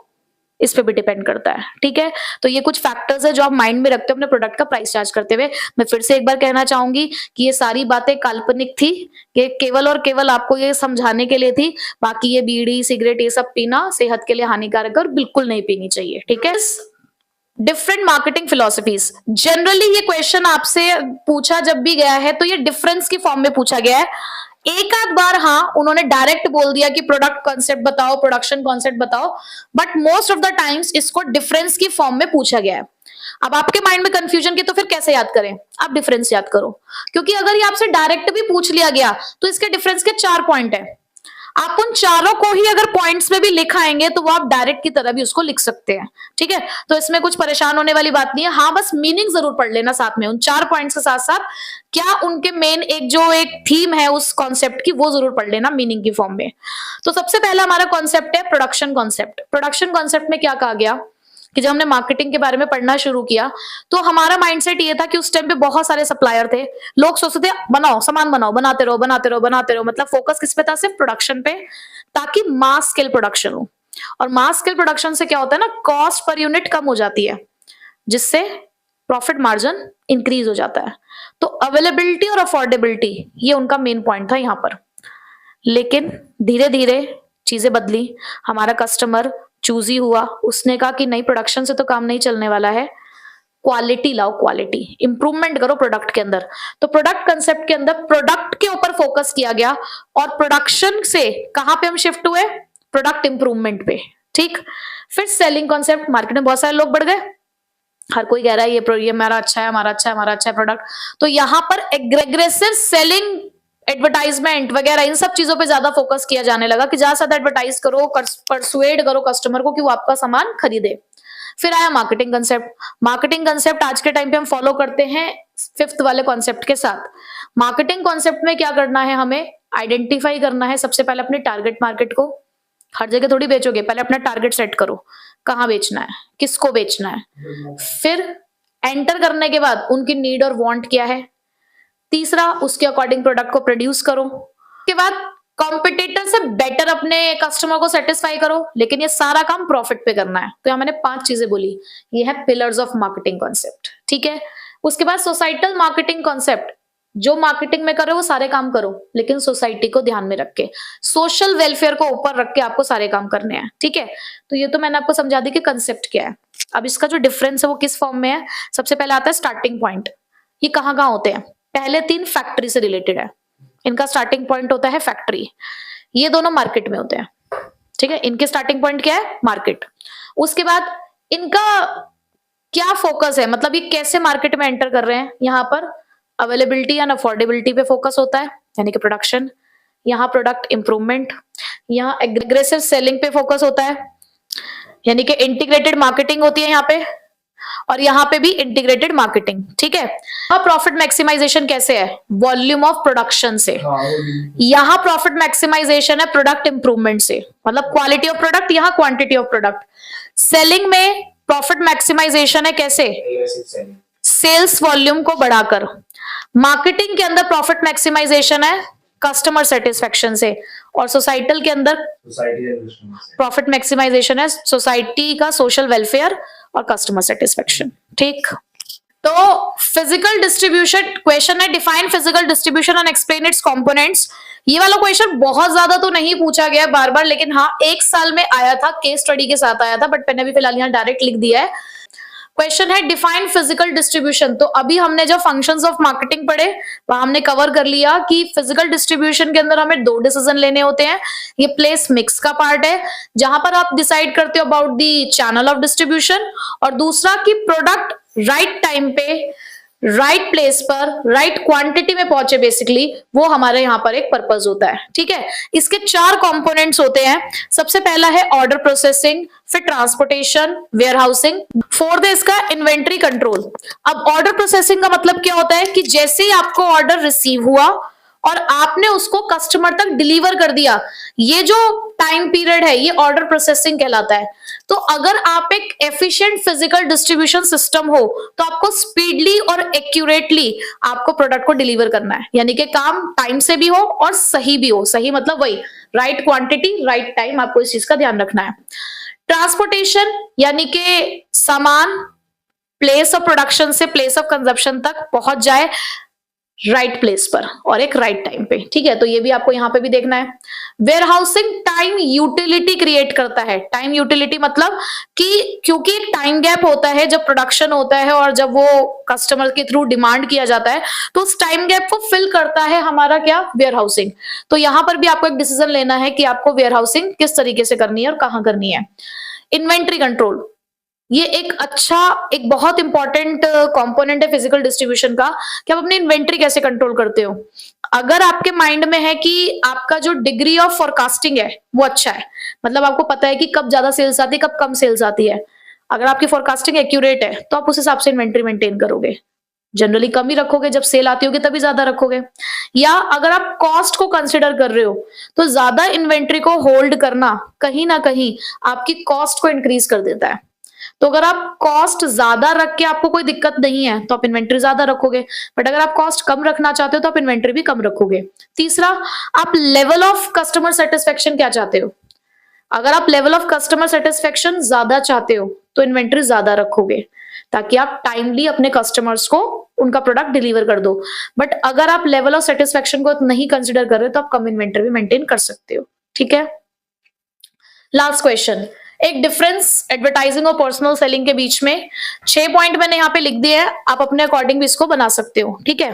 इस पे भी डिपेंड करता है। ठीक है, तो ये कुछ फैक्टर्स है जो आप माइंड में रखते हो अपने प्रोडक्ट का प्राइस चार्ज करते हुए। मैं फिर से एक बार कहना चाहूंगी कि ये सारी बातें काल्पनिक थी, ये केवल और केवल आपको ये समझाने के लिए थी। बाकी ये बीड़ी सिगरेट ये सब पीना सेहत के लिए हानिकारक है और बिल्कुल नहीं पीनी चाहिए। ठीक है, डिफरेंट मार्केटिंग फिलोसफीज। जनरली ये क्वेश्चन आपसे पूछा जब भी गया है तो ये डिफरेंस की फॉर्म में पूछा गया है। एक आध बार हाँ उन्होंने डायरेक्ट बोल दिया कि प्रोडक्ट कॉन्सेप्ट बताओ, प्रोडक्शन कॉन्सेप्ट बताओ, but most of the times इसको डिफरेंस की फॉर्म में पूछा गया है। अब आपके माइंड में कंफ्यूजन की तो फिर कैसे याद करें, आप डिफरेंस याद करो, क्योंकि अगर ये आपसे डायरेक्ट भी पूछ लिया गया तो इसके डिफरेंस के 4 पॉइंट है। आप उन चारों को ही अगर पॉइंट्स में भी लिख आएंगे तो वो आप डायरेक्ट की तरह भी उसको लिख सकते हैं। ठीक है, तो इसमें कुछ परेशान होने वाली बात नहीं है। हाँ बस मीनिंग जरूर पढ़ लेना साथ में, उन 4 पॉइंट्स के साथ साथ क्या उनके मेन एक जो एक थीम है उस कॉन्सेप्ट की वो जरूर पढ़ लेना मीनिंग की फॉर्म में। तो सबसे पहला हमारा कॉन्सेप्ट है प्रोडक्शन कॉन्सेप्ट। प्रोडक्शन कॉन्सेप्ट में क्या कहा गया कि जब हमने मार्केटिंग के बारे में पढ़ना शुरू किया तो हमारा माइंडसेट ये था कि उस टाइम पे बहुत सारे सप्लायर थे, लोग सोचते थे बनाओ सामान बनाओ, बनाते रहो बनाते रहो बनाते रहो, मतलब फोकस किस पे था, सिर्फ प्रोडक्शन पे, ताकि मास स्केल प्रोडक्शन हो। और मास स्केल प्रोडक्शन से क्या होता है ना, कॉस्ट पर यूनिट कम हो जाती है जिससे प्रॉफिट मार्जिन इंक्रीज हो जाता है। तो अवेलेबिलिटी और अफोर्डेबिलिटी ये उनका मेन पॉइंट था यहाँ पर। लेकिन धीरे धीरे चीजें बदली, हमारा कस्टमर चूजी हुआ, उसने कहा कि नहीं प्रोडक्शन से तो काम नहीं चलने वाला है, क्वालिटी लाओ, क्वालिटी इंप्रूवमेंट करो प्रोडक्ट के अंदर। तो प्रोडक्ट कंसेप्ट के अंदर प्रोडक्ट के ऊपर फोकस किया गया और प्रोडक्शन से कहां पे हम शिफ्ट हुए, प्रोडक्ट इंप्रूवमेंट पे। ठीक, फिर सेलिंग कॉन्सेप्ट, मार्केट में बहुत सारे लोग बढ़ गए, हर कोई कह रहा है ये हमारा अच्छा है, हमारा अच्छा है, हमारा अच्छा है प्रोडक्ट, तो यहां पर एग्रेसिव सेलिंग, एडवर्टाइजमेंट वगैरह इन सब चीजों पे ज्यादा फोकस किया जाने लगा कि ज्यादा से ज्यादा एडवर्टाइज करो, परसुएड करो कस्टमर को कि वो आपका सामान खरीदे। फिर आया मार्केटिंग कंसेप्ट। मार्केटिंग कंसेप्ट आज के टाइम पे हम फॉलो करते हैं 5th वाले कॉन्सेप्ट के साथ। मार्केटिंग कॉन्सेप्ट में क्या करना है, हमें आइडेंटिफाई करना है सबसे पहले अपने टारगेट मार्केट को। हर जगह थोड़ी बेचोगे, पहले अपना टारगेट सेट करो, कहां बेचना है, किसको बेचना है। फिर एंटर करने के बाद उनकी नीड और वांट क्या है। तीसरा, उसके अकॉर्डिंग प्रोडक्ट को प्रोड्यूस करो। उसके बाद कॉम्पिटिटर से बेटर अपने कस्टमर को सेटिस्फाई करो, लेकिन ये सारा काम प्रॉफिट पे करना है। तो यहाँ मैंने 5 चीजें बोली, ये है पिलर्स ऑफ मार्केटिंग कॉन्सेप्ट। ठीक है, उसके बाद सोसाइटल मार्केटिंग कॉन्सेप्ट, जो मार्केटिंग में करो वो सारे काम करो, लेकिन सोसाइटी को ध्यान में रख के, सोशल वेलफेयर को ऊपर रख के आपको सारे काम करने हैं। ठीक है, तो ये तो मैंने आपको समझा दी कि कंसेप्ट क्या है। अब इसका जो डिफरेंस है वो किस फॉर्म में है, सबसे पहले आता है स्टार्टिंग पॉइंट। ये कहाँ कहाँ होते हैं, पहले 3 फैक्ट्री से रिलेटेड है, इनका स्टार्टिंग पॉइंट होता है फैक्ट्री, ये दोनों मार्केट में होते हैं। ठीक है, इनके स्टार्टिंग पॉइंट क्या है, मार्केट। उसके बाद इनका क्या फोकस है, मतलब ये कैसे मार्केट में एंटर कर रहे हैं, यहाँ पर अवेलेबिलिटी एंड अफोर्डेबिलिटी पे फोकस होता है, यानी कि प्रोडक्शन, यहाँ प्रोडक्ट इंप्रूवमेंट, यहाँ एग्रेसिव सेलिंग पे फोकस होता है, यानी कि इंटीग्रेटेड मार्केटिंग होती है यहाँ पे, और यहाँ पे भी इंटीग्रेटेड मार्केटिंग। ठीक है, अब प्रॉफिट मैक्सिमाइजेशन कैसे है, वॉल्यूम ऑफ प्रोडक्शन से। यहाँ प्रॉफिट मैक्सिमाइजेशन है प्रोडक्ट इंप्रूवमेंट से, मतलब क्वालिटी ऑफ प्रोडक्ट, यहाँ क्वांटिटी ऑफ प्रोडक्ट। सेलिंग में प्रॉफिट मैक्सिमाइजेशन है कैसे, सेल्स वॉल्यूम को बढ़ाकर। मार्केटिंग के अंदर प्रॉफिट मैक्सिमाइजेशन है कस्टमर सेटिस्फेक्शन से, और सोसाइटल के अंदर प्रॉफिट मैक्सिमाइजेशन है सोसाइटी का सोशल वेलफेयर और कस्टमर सेटिस्फेक्शन। ठीक, तो फिजिकल डिस्ट्रीब्यूशन क्वेश्चन है, define physical distribution and explain it's components. ये वाला क्वेश्चन बहुत ज्यादा तो नहीं पूछा गया बार बार, लेकिन हाँ 1 साल में आया था, केस स्टडी के साथ आया था, बट मैंने अभी फिलहाल यहाँ डायरेक्ट लिख दिया है। क्वेश्चन है डिफाइन फिजिकल डिस्ट्रीब्यूशन। तो अभी हमने जो फंक्शंस ऑफ मार्केटिंग पढ़े वह हमने कवर कर लिया कि फिजिकल डिस्ट्रीब्यूशन के अंदर हमें 2 डिसीजन लेने होते हैं। ये प्लेस मिक्स का पार्ट है, जहां पर आप डिसाइड करते हो about the channel of distribution, और दूसरा कि प्रोडक्ट राइट टाइम पे, राइट प्लेस पर, राइट क्वांटिटी में पहुंचे, बेसिकली वो हमारे यहाँ पर एक पर्पस होता है। ठीक है, इसके 4 कंपोनेंट्स होते हैं। सबसे पहला है ऑर्डर प्रोसेसिंग, फिर ट्रांसपोर्टेशन, वेयरहाउसिंग, 4th इसका इन्वेंट्री कंट्रोल। अब ऑर्डर प्रोसेसिंग का मतलब क्या होता है कि जैसे ही आपको ऑर्डर रिसीव हुआ और आपने उसको कस्टमर तक डिलीवर कर दिया, ये जो टाइम पीरियड है ये ऑर्डर प्रोसेसिंग कहलाता है। तो अगर आप एक एफिशिएंट फिजिकल डिस्ट्रीब्यूशन सिस्टम हो तो आपको स्पीडली और एक्यूरेटली आपको प्रोडक्ट को डिलीवर करना है, यानी कि काम टाइम से भी हो और सही भी हो। सही मतलब वही राइट क्वांटिटी, राइट टाइम, आपको इस चीज का ध्यान रखना है। ट्रांसपोर्टेशन यानी कि सामान प्लेस ऑफ प्रोडक्शन से प्लेस ऑफ कंजप्शन तक पहुंच जाए राइट प्लेस पर और एक राइट टाइम पे। ठीक है, तो ये भी आपको यहाँ पे भी देखना है। वेयरहाउसिंग टाइम यूटिलिटी क्रिएट करता है। टाइम यूटिलिटी मतलब कि क्योंकि एक टाइम गैप होता है जब प्रोडक्शन होता है और जब वो कस्टमर के थ्रू डिमांड किया जाता है, तो उस टाइम गैप को फिल करता है हमारा क्या, वेयरहाउसिंग। तो यहाँ पर भी आपको एक डिसीजन लेना है कि आपको वेयरहाउसिंग किस तरीके से करनी है और कहाँ करनी है। इन्वेंट्री कंट्रोल, ये एक बहुत इंपॉर्टेंट कंपोनेंट है फिजिकल डिस्ट्रीब्यूशन का, कि आप अपनी इन्वेंट्री कैसे कंट्रोल करते हो। अगर आपके माइंड में है कि आपका जो डिग्री ऑफ फोरकास्टिंग है वो अच्छा है, मतलब आपको पता है कि कब ज्यादा सेल्स आती है, कब कम सेल्स आती है, अगर आपकी फोरकास्टिंग एक्यूरेट है तो आप उस हिसाब से इन्वेंट्री मेंटेन करोगे। जनरली कम ही रखोगे, जब सेल आती होगी तभी ज्यादा रखोगे। या अगर आप कॉस्ट को कंसिडर कर रहे हो तो ज्यादा इन्वेंट्री को होल्ड करना कहीं ना कहीं आपकी कॉस्ट को इंक्रीज कर देता है। तो अगर आप कॉस्ट ज्यादा रख के आपको कोई दिक्कत नहीं है तो आप इन्वेंट्री ज्यादा रखोगे, बट अगर आप कॉस्ट कम रखना चाहते हो तो आप इन्वेंट्री भी कम रखोगे। तीसरा, आप लेवल ऑफ कस्टमर सेटिस्फेक्शन क्या चाहते हो। अगर आप लेवल ऑफ कस्टमर सेटिस्फेक्शन ज्यादा चाहते हो तो इन्वेंट्री ज्यादा रखोगे, ताकि आप टाइमली अपने कस्टमर्स को उनका प्रोडक्ट डिलीवर कर दो। बट अगर आप लेवल ऑफ सेटिस्फेक्शन को नहीं कंसिडर कर रहे हो तो आप कम इन्वेंटरी भी मेंटेन कर सकते हो। ठीक है, लास्ट क्वेश्चन, एक डिफरेंस एडवर्टाइजिंग और पर्सनल सेलिंग के बीच में 6 पॉइंट मैंने यहाँ पे लिख दिए हैं, आप अपने अकॉर्डिंग भी इसको बना सकते हो। ठीक है,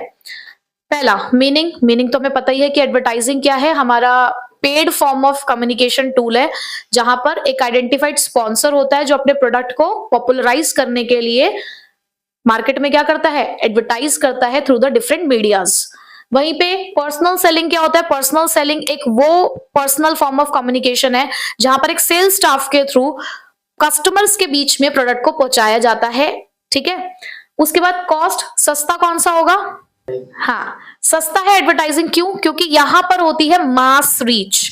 पहला मीनिंग तो हमें पता ही है कि एडवर्टाइजिंग क्या है, हमारा paid form of communication tool है जहां पर एक आइडेंटिफाइड स्पॉन्सर होता है जो अपने प्रोडक्ट को पॉपुलराइज करने के लिए मार्केट में क्या करता है, एडवर्टाइज करता है थ्रू द डिफरेंट मीडियाज। वहीं पे पर्सनल सेलिंग क्या होता है, पर्सनल सेलिंग एक वो पर्सनल फॉर्म ऑफ कम्युनिकेशन है जहां पर एक सेल्स स्टाफ के थ्रू कस्टमर्स के बीच में प्रोडक्ट को पहुंचाया जाता है। ठीक है, उसके बाद कॉस्ट, सस्ता कौन सा होगा, हाँ सस्ता है एडवर्टाइजिंग, क्यों, क्योंकि यहां पर होती है मास रीच,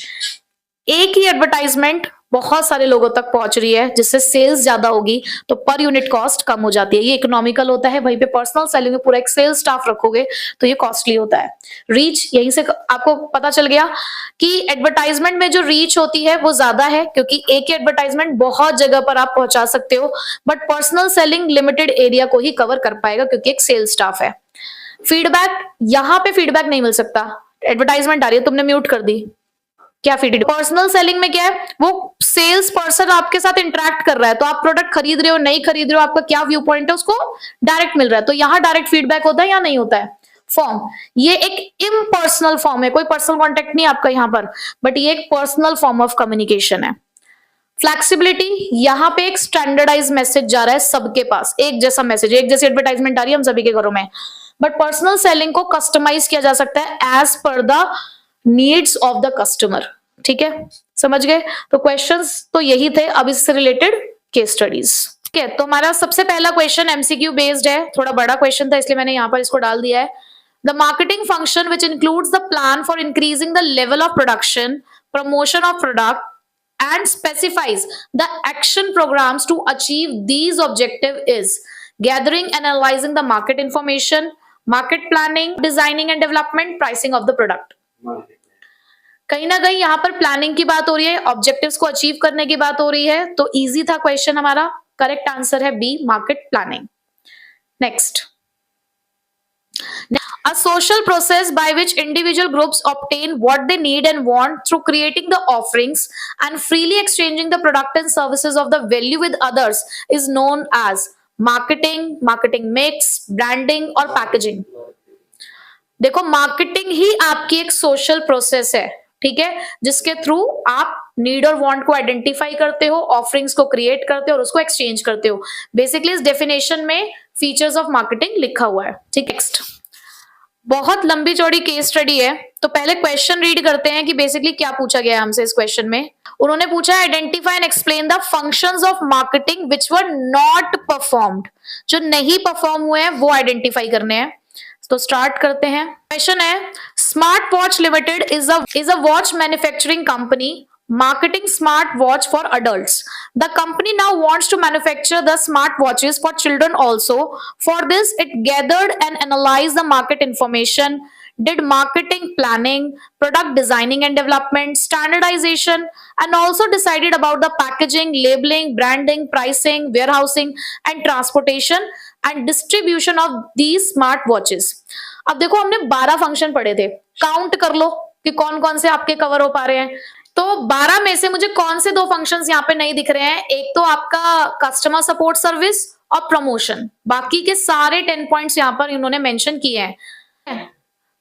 एक ही एडवर्टाइजमेंट बहुत सारे लोगों तक पहुंच रही है जिससे सेल्स ज्यादा होगी तो पर यूनिट कॉस्ट कम हो जाती है, ये इकोनॉमिकल होता है। वहीं पे पर्सनल सेलिंग में पूरा एक सेल्स स्टाफ रखोगे तो ये कॉस्टली होता है। रीच, यहीं से आपको पता चल गया कि एडवर्टाइजमेंट में जो रीच होती है वो ज्यादा है क्योंकि एक ही एडवर्टाइजमेंट बहुत जगह पर आप पहुंचा सकते हो, but personal selling limited area को ही कवर कर पाएगा क्योंकि एक सेल्स स्टाफ है। फीडबैक, यहां पे फीडबैक नहीं मिल सकता, एडवर्टाइजमेंट आ रही है तुमने म्यूट कर दी, क्या फीडबैक। पर्सनल सेलिंग में क्या है, वो सेल्स पर्सन आपके साथ इंटरेक्ट कर रहा है, तो आप प्रोडक्ट खरीद रहे हो नहीं खरीद रहे हो, आपका क्या व्यू पॉइंट है उसको डायरेक्ट मिल रहा है, तो यहां डायरेक्ट फीडबैक होता है या नहीं होता है। फॉर्म, ये एक इम्पर्सनल फॉर्म है, कोई पर्सनल कॉन्टेक्ट नहीं आपका यहां पर, बट ये एक पर्सनल फॉर्म ऑफ कम्युनिकेशन है। फ्लेक्सिबिलिटी, यहां पे एक स्टैंडर्डाइज मैसेज जा रहा है सबके पास, एक जैसा मैसेज, एक जैसी एडवर्टाइजमेंट आ रही है हम सभी के घरों में, बट पर्सनल सेलिंग को कस्टमाइज किया जा सकता है as per the needs of the customer. ठीक है, समझ गए, तो क्वेश्चंस तो यही थे, अब इससे रिलेटेड केस स्टडीज। ठीक है, तो हमारा सबसे पहला क्वेश्चन एमसीक्यू बेस्ड है, थोड़ा बड़ा क्वेश्चन था इसलिए मैंने यहां पर इसको डाल दिया है। The marketing function which includes the plan for increasing the level of production, promotion of product and specifies the action programs to achieve these objectives is gathering and analyzing the market information, market planning, designing and development, pricing of the product। कहीं ना कहीं यहां पर planning की बात हो रही है, ऑब्जेक्टिव्स को अचीव करने की बात हो रही है, तो इजी था क्वेश्चन हमारा, करेक्ट आंसर है B, market planning. Next, a social process by which individual groups obtain what they need and want through creating the offerings and freely exchanging the product and services of the value with others is known as marketing, marketing mix, branding और packaging। देखो marketing ही आपकी एक social process है, ठीक है, जिसके through आप need और वांट को आइडेंटिफाई करते हो, ऑफरिंग्स को क्रिएट करते हो और उसको एक्सचेंज करते हो। बेसिकली इस डेफिनेशन में फीचर्स ऑफ मार्केटिंग लिखा हुआ है। ठीक, नेक्स्ट, बहुत लंबी चौड़ी केस स्टडी है, तो पहले क्वेश्चन रीड करते हैं कि बेसिकली क्या पूछा गया है हमसे इस क्वेश्चन में। उन्होंने पूछा है identify and explain the functions of marketing which were not performed, जो नहीं परफॉर्म हुए हैं वो आइडेंटिफाई करने हैं। तो स्टार्ट करते हैं। क्वेश्चन है, smart watch limited is a watch manufacturing company marketing smart watch for adults. The company now wants to manufacture the smart watches for children also. For this, it gathered and analyzed the market information, did marketing planning, product designing and development, standardization, and also decided about the packaging, labeling, branding, pricing, warehousing, and transportation and distribution of these smart watches. अब देखो हमने 12 function पढ़े थे, count कर लो कि कौन कौन से आपके कवर हो पा रहे हैं। तो 12 में से मुझे कौन से 2 फंक्शंस यहाँ पे नहीं दिख रहे हैं, एक तो आपका कस्टमर सपोर्ट सर्विस और प्रमोशन, बाकी के सारे 10 पॉइंट्स यहाँ पर इन्होंने मेंशन किए हैं।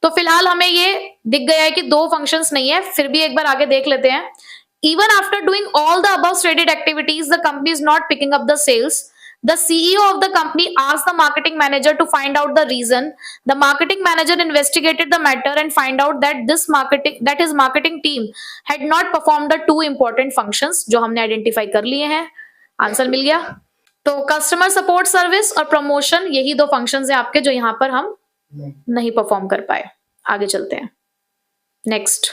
तो फिलहाल हमें ये दिख गया है कि 2 फंक्शंस नहीं है, फिर भी एक बार आगे देख लेते हैं। Even after doing all the above stated activities, the company is not picking up the sales. The CEO of the company asked the marketing manager to find out the reason. The marketing manager investigated the matter and find out that his marketing team had not performed the 2 important functions जो हमने identify कर लिए हैं। Answer मिल गया। तो customer support service और promotion, यही 2 functions हैं आपके जो यहां पर हम नहीं परफॉर्म कर पाए। आगे चलते हैं। Next,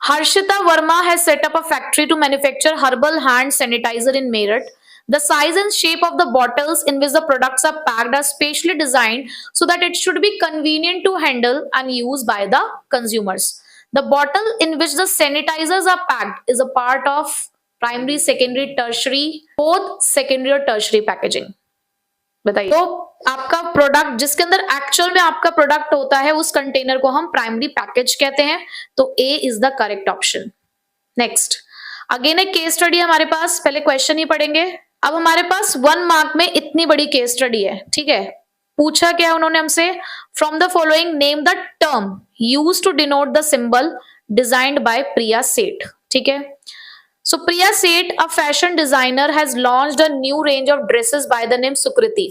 Harshita Verma has set up a factory to manufacture herbal hand sanitizer in Meerut. The size and shape of the bottles in which the products are packed are specially designed so that it should be convenient to handle and use by the consumers. The bottle in which the sanitizers are packed is a part of primary, secondary, tertiary, both secondary और tertiary packaging. बताइए। तो आपका product जिसके अंदर actual में आपका product होता है उस कंटेनर को हम प्राइमरी पैकेज कहते हैं। तो A is the correct option. Next, again एक केस स्टडी हमारे पास, पहले क्वेश्चन ही पढ़ेंगे। अब हमारे पास 1 मार्क में इतनी बड़ी केस स्टडी है, ठीक है। पूछा क्या है उन्होंने हमसे, from the following name the term used to denote the symbol designed by Priya Seth, ठीक है। So Priya Seth, a fashion designer, has launched a new range of dresses by the name Sukriti.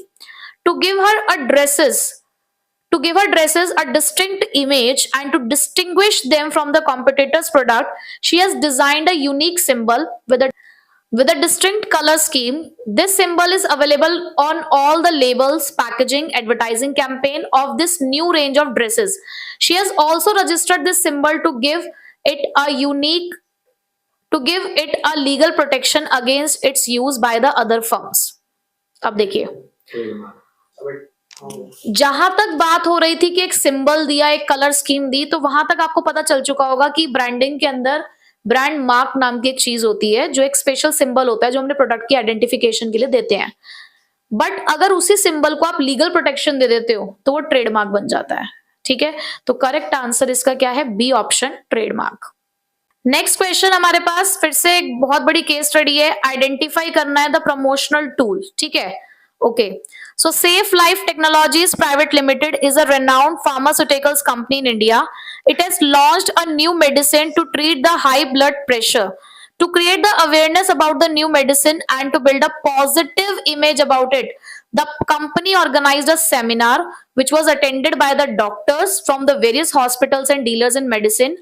To give her dresses a distinct image and to distinguish them from the competitor's product, she has designed a unique symbol with a distinct color scheme. This symbol is available on all the labels, packaging, advertising campaign of this new range of dresses. She has also registered this symbol to give it a legal protection against its use by the other firms. अब देखिए, जहां तक बात हो रही थी कि एक सिंबल दिया, एक कलर स्कीम दी, तो वहां तक आपको पता चल चुका होगा कि ब्रांडिंग के अंदर ब्रांड मार्क नाम की एक चीज होती है जो एक स्पेशल सिंबल होता है जो हमने प्रोडक्ट की आइडेंटिफिकेशन के लिए देते हैं। बट अगर उसी सिंबल को आप लीगल प्रोटेक्शन दे देते हो तो वो ट्रेडमार्क बन जाता है, ठीक है। तो करेक्ट आंसर इसका क्या है, B option, trademark. Next question हमारे पास फिर से एक बहुत बड़ी केस स्टडी है, आइडेंटिफाई करना है द प्रमोशनल टूल, ठीक है। Okay, so safe life technologies private limited is a renowned pharmaceuticals company in India. It has launched a new medicine to treat the high blood pressure. To create the awareness about the new medicine and to build a positive image about it, the company organized a seminar which was attended by the doctors from the various hospitals and dealers in medicine.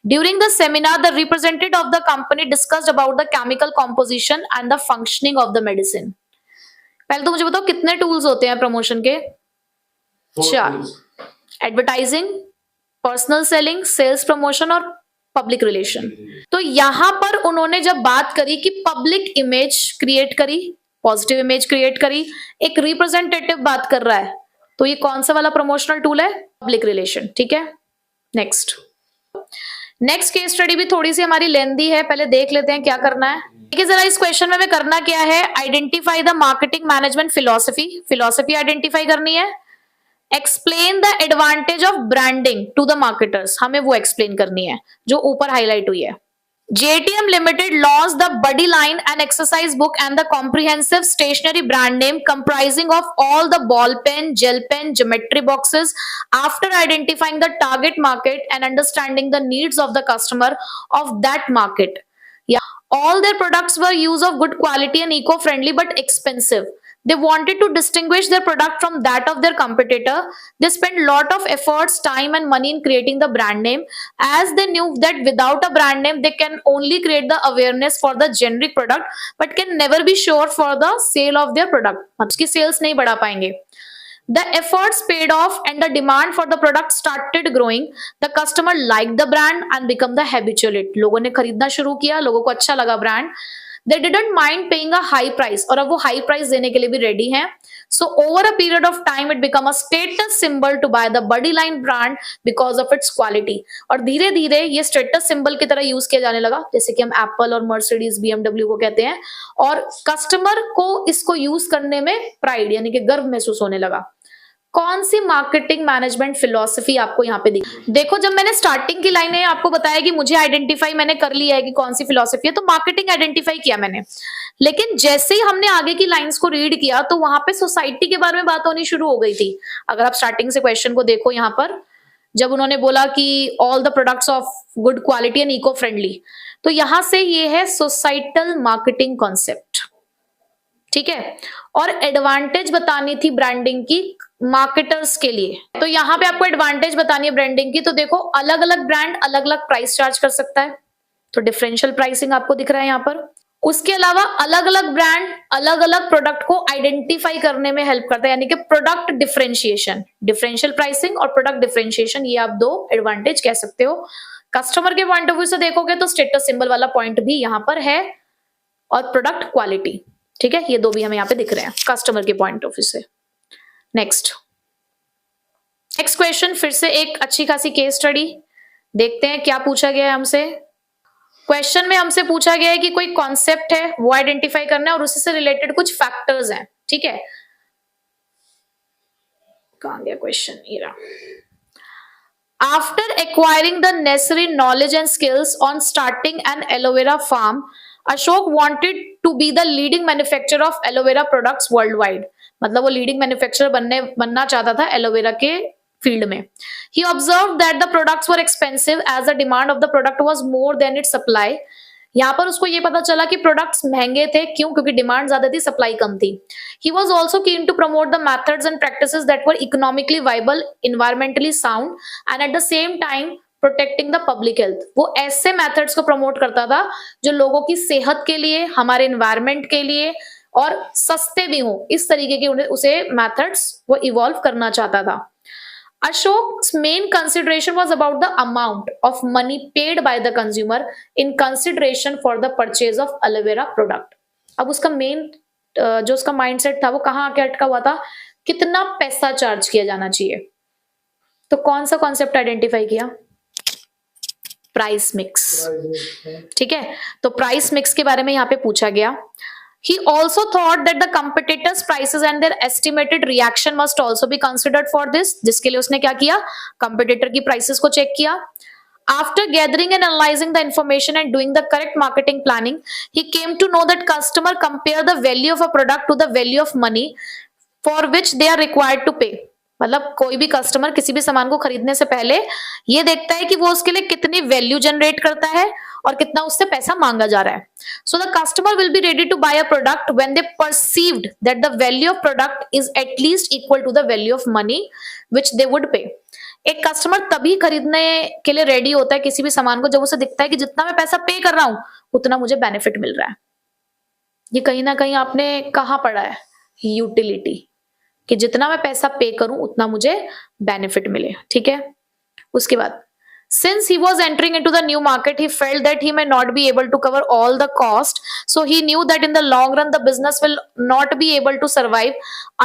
During the seminar, the representative of the company discussed about the chemical composition and the functioning of the medicine. पहले तो मुझे बताओ कितने tools होते हैं promotion के? 4. Advertising, personal selling, sales promotion और public relation. तो यहां पर उन्होंने जब बात करी कि पब्लिक इमेज क्रिएट करी, पॉजिटिव इमेज क्रिएट करी, एक रिप्रेजेंटेटिव बात कर रहा है, तो ये कौन सा वाला प्रमोशनल टूल है? पब्लिक रिलेशन, ठीक है। नेक्स्ट केस स्टडी भी थोड़ी सी हमारी लेंदी है, पहले देख लेते हैं क्या करना है। देखिए जरा इस क्वेश्चन में हमें करना क्या है, identify the marketing management philosophy identify करनी है। Explain the advantage of branding to the marketers, हमें वो एक्सप्लेन करनी है जो ऊपर हाईलाइट हुई है। JTM Limited launched the Buddy line, an exercise book and the comprehensive stationery brand name comprising of all the ball pen, gel pen, geometry boxes. After identifying the target market and understanding the needs of the customer of that market, yeah, all their products were use of good quality and eco-friendly but expensive. They wanted to distinguish their product from that of their competitor. They spent lot of efforts, time and money in creating the brand name, as they knew that without a brand name they can only create the awareness for the generic product but can never be sure for the sale of their product. उसकी sales नहीं बढ़ा पाएंगे। The efforts paid off and the demand for the product started growing. The customer liked the brand and become the habitual it. लोगों ने खरीदना शुरू किया, लोगों को अच्छा लगा brand. They didn't mind paying a high price, और अब वो हाई प्राइस देने के लिए भी रेडी हैं। So over a period of time, it became a status symbol to buy the Buddy line brand because of its quality. और धीरे धीरे ये स्टेटस सिंबल की तरह यूज किया जाने लगा, जैसे कि हम एप्पल और मर्सिडीज BMW को कहते हैं, और कस्टमर को इसको यूज करने में प्राइड यानी कि गर्व महसूस होने लगा। कौन सी मार्केटिंग मैनेजमेंट फिलॉसफी आपको यहाँ पे दिखी? देखो जब मैंने स्टार्टिंग की लाइनें आपको बताया कि मुझे आइडेंटिफाई मैंने कर लिया है कि कौन सी फिलॉसफी है, तो मार्केटिंग आइडेंटिफाई किया मैंने, लेकिन जैसे ही हमने आगे की लाइंस को रीड किया तो वहां पे सोसाइटी के बारे में बात होनी शुरू हो गई थी। अगर आप स्टार्टिंग से क्वेश्चन को देखो, यहाँ पर जब उन्होंने बोला कि all the products of good quality and eco friendly, तो यहां से ये है सोसाइटल मार्केटिंग कॉन्सेप्ट, ठीक है। और एडवांटेज बतानी थी ब्रांडिंग की मार्केटर्स के लिए, तो यहाँ पे आपको एडवांटेज बतानी है ब्रांडिंग की। तो देखो अलग अलग ब्रांड अलग अलग प्राइस चार्ज कर सकता है, तो डिफरेंशियल प्राइसिंग आपको दिख रहा है यहाँ पर। उसके अलावा अलग अलग ब्रांड अलग अलग प्रोडक्ट को आइडेंटिफाई करने में हेल्प करता है, यानी कि प्रोडक्ट डिफरेंशिएशन, डिफरेंशियल प्राइसिंग और प्रोडक्ट डिफरेंशिएशन, ये आप दो एडवांटेज कह सकते हो। कस्टमर के पॉइंट ऑफ व्यू से देखोगे तो स्टेटस सिंबल वाला पॉइंट भी यहाँ पर है, और प्रोडक्ट क्वालिटी, ठीक है, ये दो भी हमें यहाँ पे दिख रहे हैं कस्टमर के पॉइंट ऑफ व्यू से। नेक्स्ट क्वेश्चन फिर से एक अच्छी खासी केस स्टडी, देखते हैं क्या पूछा गया है हमसे। क्वेश्चन में हमसे पूछा गया है कि कोई कॉन्सेप्ट है वो आइडेंटिफाई करना है और उससे रिलेटेड कुछ फैक्टर्स हैं, ठीक है। कहाँ गया क्वेश्चन, ये रहा. After acquiring the necessary knowledge and skills on starting an aloe vera farm, Ashok wanted to be the leading manufacturer of aloe vera products worldwide. मतलब वो लीडिंग मैन्युफैक्चरर बनना चाहता था एलोवेरा के फील्ड में. He observed that the products were expensive as the demand of the product was more than its supply. यहाँ पर उसको ये पता चला कि प्रोडक्ट्स महंगे थे, क्यों? क्योंकि डिमांड ज्यादा थी, सप्लाई कम थी. He was also keen to promote the methods and practices that were economically viable, environmentally sound, and at the same time protecting the public health. वो ऐसे मेथड्स को प्रमोट करता था जो लोगों की सेहत के लिए, हमारे एनवायरमेंट के लिए और सस्ते भी हो, इस तरीके के उसे मेथड्स वो इवॉल्व करना चाहता था. Ashok's main consideration was about the amount of money paid by the consumer in consideration for the purchase of aloe vera product. अब उसका मेन जो उसका माइंडसेट था वो कहाँ आके अटका हुआ था, कितना पैसा चार्ज किया जाना चाहिए. तो कौन सा कॉन्सेप्ट आइडेंटिफाई किया? Price mix. ठीक है, तो प्राइस मिक्स के बारे में यहाँ पे पूछा गया. He also thought that the competitors' prices and their estimated reaction must also be considered for this. जिसके लिए उसने क्या किया? कंपिटिटर की प्राइसेस को चेक किया. After gathering and analyzing the information and doing the correct marketing planning, he came to know that customer compare the value of a product to the value of money for which they are required to pay. मतलब कोई भी customer किसी भी सामान को खरीदने से पहले ये देखता है कि वो उसके लिए कितनी वैल्यू जनरेट करता है और कितना उससे पैसा मांगा जा रहा है. So the customer will be ready to buy a product when they perceived that the value of product is at least equal to the value of money which they would pay. एक कस्टमर तभी खरीदने के लिए ready होता है किसी भी सामान को जब उसे दिखता है कि जितना मैं पैसा पे कर रहा हूं उतना मुझे बेनिफिट मिल रहा है. ये कहीं ना कहीं आपने कहाँ पढ़ा है? यूटिलिटी, कि जितना मैं पैसा पे करूं उतना मुझे बेनिफिट मिले. ठीक है, उसके बाद since he was entering into the new market, he felt that he may not be able to cover all the cost, so he knew that in the long run the business will not be able to survive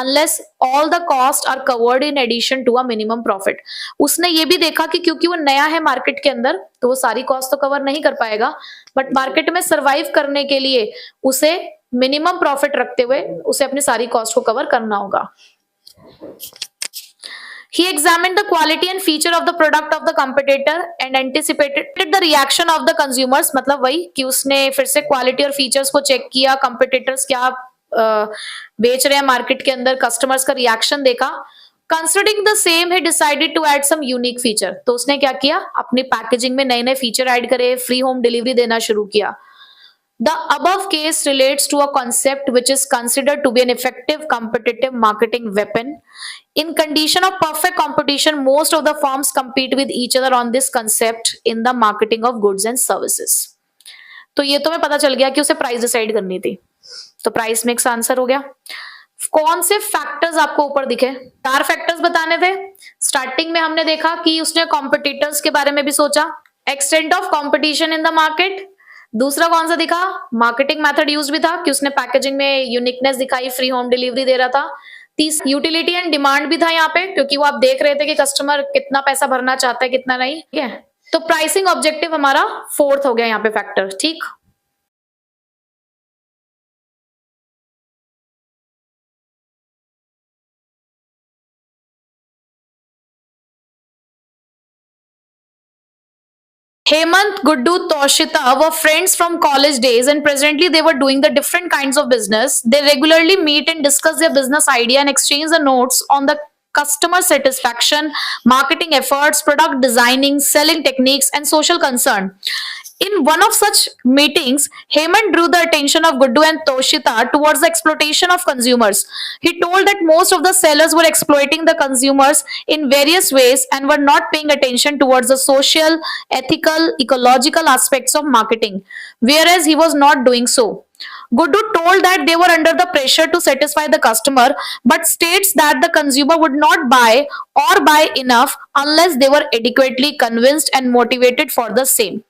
unless all the costs are covered in addition to a minimum profit. उसने ये भी देखा कि क्योंकि वो नया है market के अंदर तो वो सारी कॉस्ट तो कवर नहीं कर पाएगा, बट मार्केट में सर्वाइव करने के लिए उसे मिनिमम प्रॉफिट रखते हुए उसे अपनी सारी कॉस्ट को कवर करना होगा. He examined the quality and feature of the product of the competitor and anticipated the reaction of the consumers. मतलब वही कि उसने फिर से क्वालिटी और फीचर्स को चेक किया, कंपिटिटर्स क्या बेच रहे हैं मार्केट के अंदर, कस्टमर्स का रिएक्शन देखा. Considering the same, he decided to add some unique feature. तो उसने क्या किया? अपनी पैकेजिंग में नए नए फीचर ऐड करे, फ्री होम डिलीवरी देना शुरू किया. The above case relates to a concept which is considered to be an effective competitive marketing weapon. In condition of perfect competition, most of the firms compete with each other on this concept in the marketing of goods and services. तो ये तो मैं पता चल गया कि उसे price decide करनी थी, तो प्राइस मिक्स आंसर हो गया. कौन से फैक्टर्स आपको ऊपर दिखे? 4 फैक्टर्स बताने थे. स्टार्टिंग में हमने देखा कि उसने कॉम्पिटिटर्स के बारे में भी सोचा, extent of competition in the market. दूसरा कौन सा दिखा? मार्केटिंग मेथड यूज भी था कि उसने पैकेजिंग में यूनिकनेस दिखाई, फ्री होम डिलीवरी दे रहा था. तीसरा यूटिलिटी एंड डिमांड भी था यहाँ पे, क्योंकि वो आप देख रहे थे कि कस्टमर कितना पैसा भरना चाहता है कितना नहीं. ठीक है, तो प्राइसिंग ऑब्जेक्टिव हमारा 4th हो गया यहाँ पे फैक्टर. ठीक, Hemant, Guddu, Toshita were friends from college days and presently they were doing the different kinds of business. They regularly meet and discuss their business idea and exchange the notes on the customer satisfaction, marketing efforts, product designing, selling techniques, and social concern. In one of such meetings, Hemant drew the attention of Guddu and Toshita towards the exploitation of consumers. He told that most of the sellers were exploiting the consumers in various ways and were not paying attention towards the social, ethical, ecological aspects of marketing, whereas he was not doing so. Guddu told that they were under the pressure to satisfy the customer, but states that the consumer would not buy or buy enough unless they were adequately convinced and motivated for the same.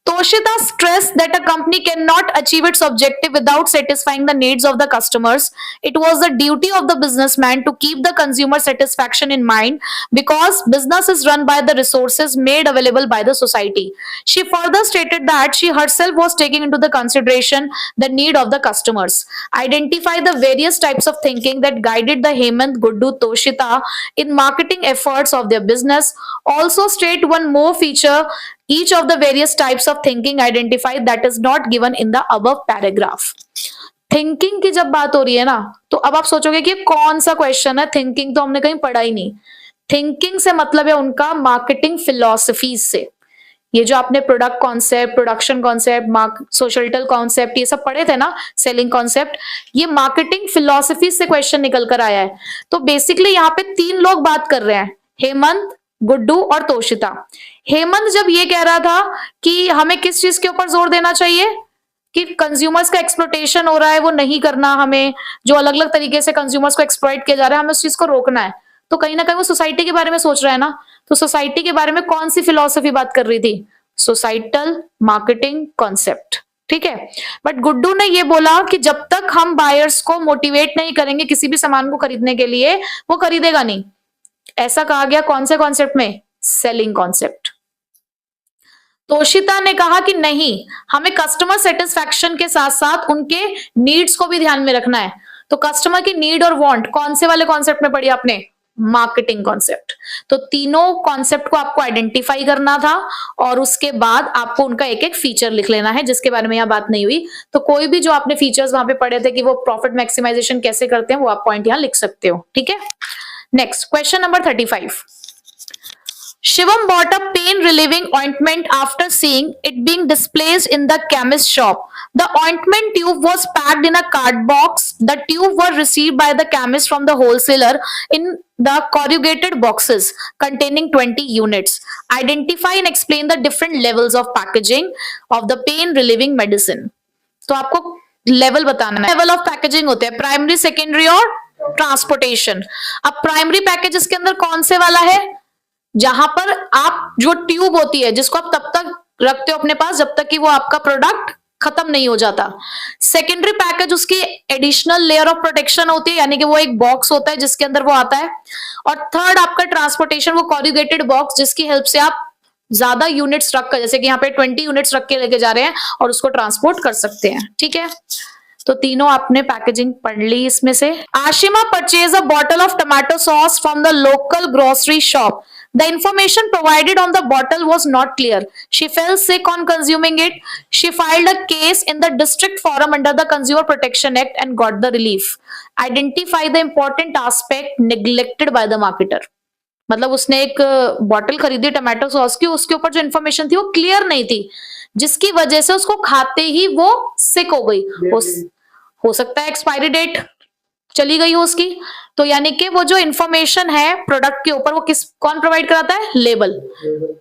तो Toshita stressed that a company cannot achieve its objective without satisfying the needs of the customers. It was the duty of the businessman to keep the consumer satisfaction in mind because business is run by the resources made available by the society. She further stated that she herself was taking into the consideration the need of the customers. Identify the various types of thinking that guided the Hemant, Guddu, Toshita in marketing efforts of their business. Also state one more feature each of the various types of thinking identified that is not given in the above paragraph. Thinking की जब बात हो रही है ना, तो अब आप सोचोगे कि कौन सा क्वेश्चन है, थिंकिंग तो हमने कहीं पढ़ा ही नहीं। थिंकिंग से मतलब है उनका मार्केटिंग फिलॉसफीज से। ये जो आपने product concept, production concept, social concept ये सब पढ़े थे ना, सेलिंग कॉन्सेप्ट, ये मार्केटिंग फिलॉसफी से क्वेश्चन निकल कर आया है। तो बेसिकली यहाँ पे 3 लोग बात कर रहे हैं, हेमंत, गुड्डू और तोशिता। हेमंत जब ये कह रहा था कि हमें किस चीज के ऊपर जोर देना चाहिए कि कंज्यूमर्स का एक्सप्लॉइटेशन हो रहा है, वो नहीं करना, हमें जो अलग अलग तरीके से कंज्यूमर्स को एक्सप्लॉइट किया जा रहा है हमें उस चीज को रोकना है। तो कहीं ना कहीं वो सोसाइटी के बारे में सोच रहा है ना, तो सोसाइटी के बारे में कौन सी फिलॉसफी बात कर रही थी? सोसाइटल मार्केटिंग कॉन्सेप्ट, ठीक है। बट गुड्डू ने ये बोला कि जब तक हम बायर्स को मोटिवेट नहीं करेंगे किसी भी सामान को खरीदने के लिए, वो खरीदेगा नहीं। ऐसा कहा गया कौन से कॉन्सेप्ट में? Selling concept. तोशिता ने कहा कि नहीं, हमें कस्टमर सेटिस्फैक्शन के साथ साथ उनके नीड्स को भी ध्यान में रखना है। तो कस्टमर की नीड और वांट कौन से वाले कॉन्सेप्ट में पढ़ी आपने? Marketing concept. तो तीनों कॉन्सेप्ट को आपको आइडेंटिफाई करना था और उसके बाद आपको उनका एक एक फीचर लिख लेना है जिसके बारे में यहां बात नहीं हुई। तो कोई भी जो आपने फीचर्स वहां पे पढ़े थे कि वो प्रॉफिट मैक्सिमाइजेशन कैसे करते हैं, वो आप पॉइंट यहां लिख सकते हो, ठीक है। Next question number 35। Shivam bought a pain relieving ointment after seeing it being displayed in the chemist shop. The ointment tube was packed in a card box. The tube were received by the chemist from the wholesaler in the corrugated boxes containing 20 units. Identify and explain the different levels of packaging of the pain relieving medicine. तो आपको level बताना है। Level of packaging होते हैं primary, secondary और transportation. अब primary package इसके अंदर कौन से वाला है? जहां पर आप जो ट्यूब होती है जिसको आप तब तक रखते हो अपने पास जब तक कि वो आपका प्रोडक्ट खत्म नहीं हो जाता। सेकेंडरी पैकेज उसकी एडिशनल लेयर ऑफ प्रोटेक्शन होती है, यानी कि वो एक बॉक्स होता है जिसके अंदर वो आता है। और थर्ड आपका ट्रांसपोर्टेशन, वो कॉरुगेटेड बॉक्स जिसकी हेल्प से आप ज्यादा यूनिट्स रखकर, जैसे कि यहाँ पे 20 यूनिट्स रख के लेके जा रहे हैं और उसको ट्रांसपोर्ट कर सकते हैं, ठीक है। तो तीनों आपने पैकेजिंग पढ़ ली इसमें से। Ashima purchase a bottle of tomato sauce from the local grocery shop. The information provided on the bottle was not clear. She fell sick on consuming it. She filed a case in the district forum under the Consumer Protection Act and got the relief. Identify the important aspect neglected by the marketer. मतलब उसने एक bottle खरीदी tomato sauce की, उसके ऊपर जो information थी वो क्लियर नहीं थी, जिसकी वजह से उसको खाते ही वो सिक हो गई। हो सकता है एक्सपायरी डेट चली गई हो उसकी। तो यानी कि वो जो इंफॉर्मेशन है प्रोडक्ट के ऊपर वो कौन प्रोवाइड कराता है? लेबल।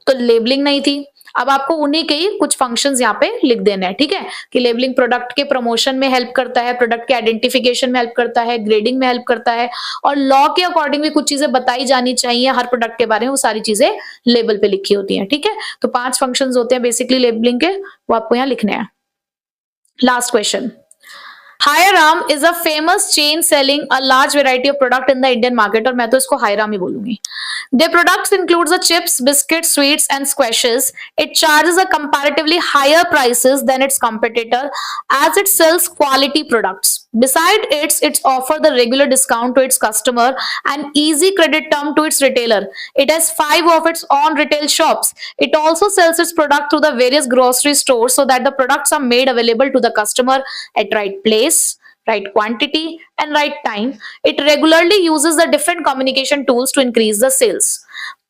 तो लेबलिंग नहीं थी। अब आपको उन्हीं के ही कुछ फंक्शंस यहाँ पे लिख देने हैं, ठीक है, कि लेबलिंग प्रोडक्ट के प्रमोशन में हेल्प करता है, प्रोडक्ट के आइडेंटिफिकेशन में हेल्प करता है, ग्रेडिंग में हेल्प करता है, और लॉ के अकॉर्डिंग भी कुछ चीजें बताई जानी चाहिए हर प्रोडक्ट के बारे में, वो सारी चीजें लेबल पे लिखी होती है, ठीक है। तो 5 फंक्शंस होते हैं बेसिकली लेबलिंग के, वो आपको यहाँ लिखने हैं। Last question. Hiram is a famous chain selling a large variety of product in the Indian market, और मैं तो इसको Hiram ही बोलूंगी। Their products includes the chips, biscuits, sweets and squashes. It charges a comparatively higher prices than its competitor as it sells quality products. Besides it offers the regular discount to its customer and easy credit term to its retailer. It has 5 of its own retail shops. It also sells its product through the various grocery stores so that the products are made available to the customer at right place, right quantity and right time. It regularly uses the different communication tools to increase the sales.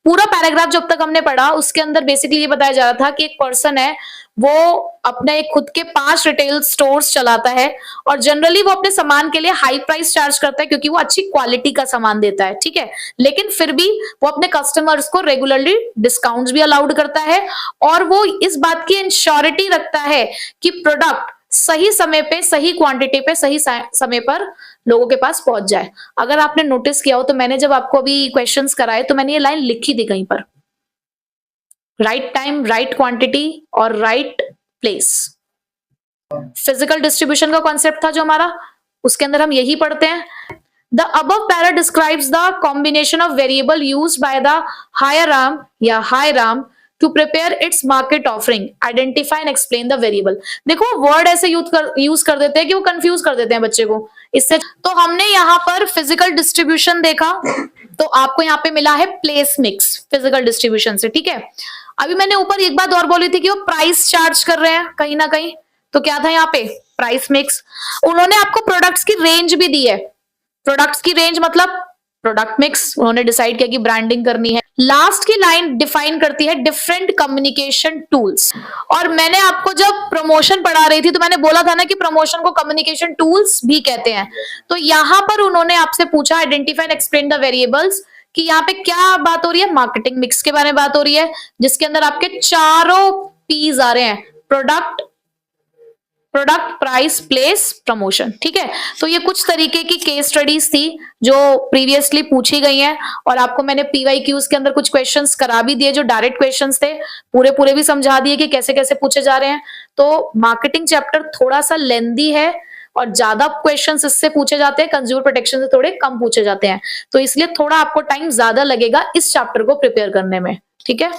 पूरा paragraph जब तक हमने पढ़ा उसके अंदर basically ये बताया जा रहा था कि एक पर्सन है, वो अपने एक खुद के 5 रिटेल स्टोर्स चलाता है और जनरली वो अपने सामान के लिए हाई प्राइस चार्ज करता है क्योंकि वो अच्छी क्वालिटी का सामान देता है, ठीक है। लेकिन फिर भी वो अपने कस्टमर्स को रेगुलरली डिस्काउंट्स भी अलाउड करता है और वो इस बात की इंश्योरिटी रखता है कि प्रोडक्ट सही समय पे, सही क्वांटिटी पे, सही समय पर लोगों के पास पहुंच जाए। अगर आपने नोटिस किया हो तो मैंने जब आपको अभी क्वेश्चंस कराए तो मैंने ये लाइन लिखी थी कहीं पर, राइट टाइम, राइट क्वांटिटी और राइट प्लेस। फिजिकल डिस्ट्रीब्यूशन का कॉन्सेप्ट था जो हमारा, उसके अंदर हम यही पढ़ते हैं। The above para describes the combination of variable used by the hirearm या hirearm to prepare its market offering. Identify and explain the variable. देखो वर्ड ऐसे यूज कर देते हैं कि वो कंफ्यूज कर देते हैं बच्चे को। इससे तो हमने यहाँ पर फिजिकल डिस्ट्रीब्यूशन देखा, तो आपको यहाँ पे मिला है प्लेस मिक्स फिजिकल डिस्ट्रीब्यूशन से, ठीक है। अभी मैंने ऊपर एक बात और बोली थी कि वो प्राइस चार्ज कर रहे हैं कहीं ना कहीं, तो क्या था यहाँ पे प्राइस मिक्स। उन्होंने आपको प्रोडक्ट्स की रेंज भी दी है, प्रोडक्ट्स की रेंज मतलब प्रोडक्ट मिक्स, उन्होंने डिसाइड किया कि ब्रांडिंग करनी है। लास्ट की लाइन डिफाइन करती है डिफरेंट कम्युनिकेशन टूल्स। और मैंने आपको जब प्रमोशन पढ़ा रही थी तो मैंने बोला था ना कि प्रमोशन को कम्युनिकेशन टूल्स भी कहते हैं। तो यहां पर उन्होंने आपसे पूछा identify and explain the variables, कि यहाँ पे क्या बात हो रही है, मार्केटिंग मिक्स के बारे में बात हो रही है, जिसके अंदर आपके चारों पीज आ रहे हैं, प्रोडक्ट, प्राइस, प्लेस, प्रमोशन, ठीक है। तो ये कुछ तरीके की केस स्टडीज थी जो प्रीवियसली पूछी गई हैं, और आपको मैंने पीवाईक्यूज के अंदर कुछ क्वेश्चंस करा भी दिए जो डायरेक्ट क्वेश्चंस थे, पूरे भी समझा दिए कि कैसे कैसे पूछे जा रहे हैं। तो मार्केटिंग चैप्टर थोड़ा सा लेंदी है और ज्यादा क्वेश्चंस इससे पूछे जाते हैं, कंज्यूमर प्रोटेक्शन से थोड़े कम पूछे जाते हैं, तो इसलिए थोड़ा आपको टाइम ज्यादा लगेगा इस चैप्टर को प्रिपेयर करने में, ठीक है।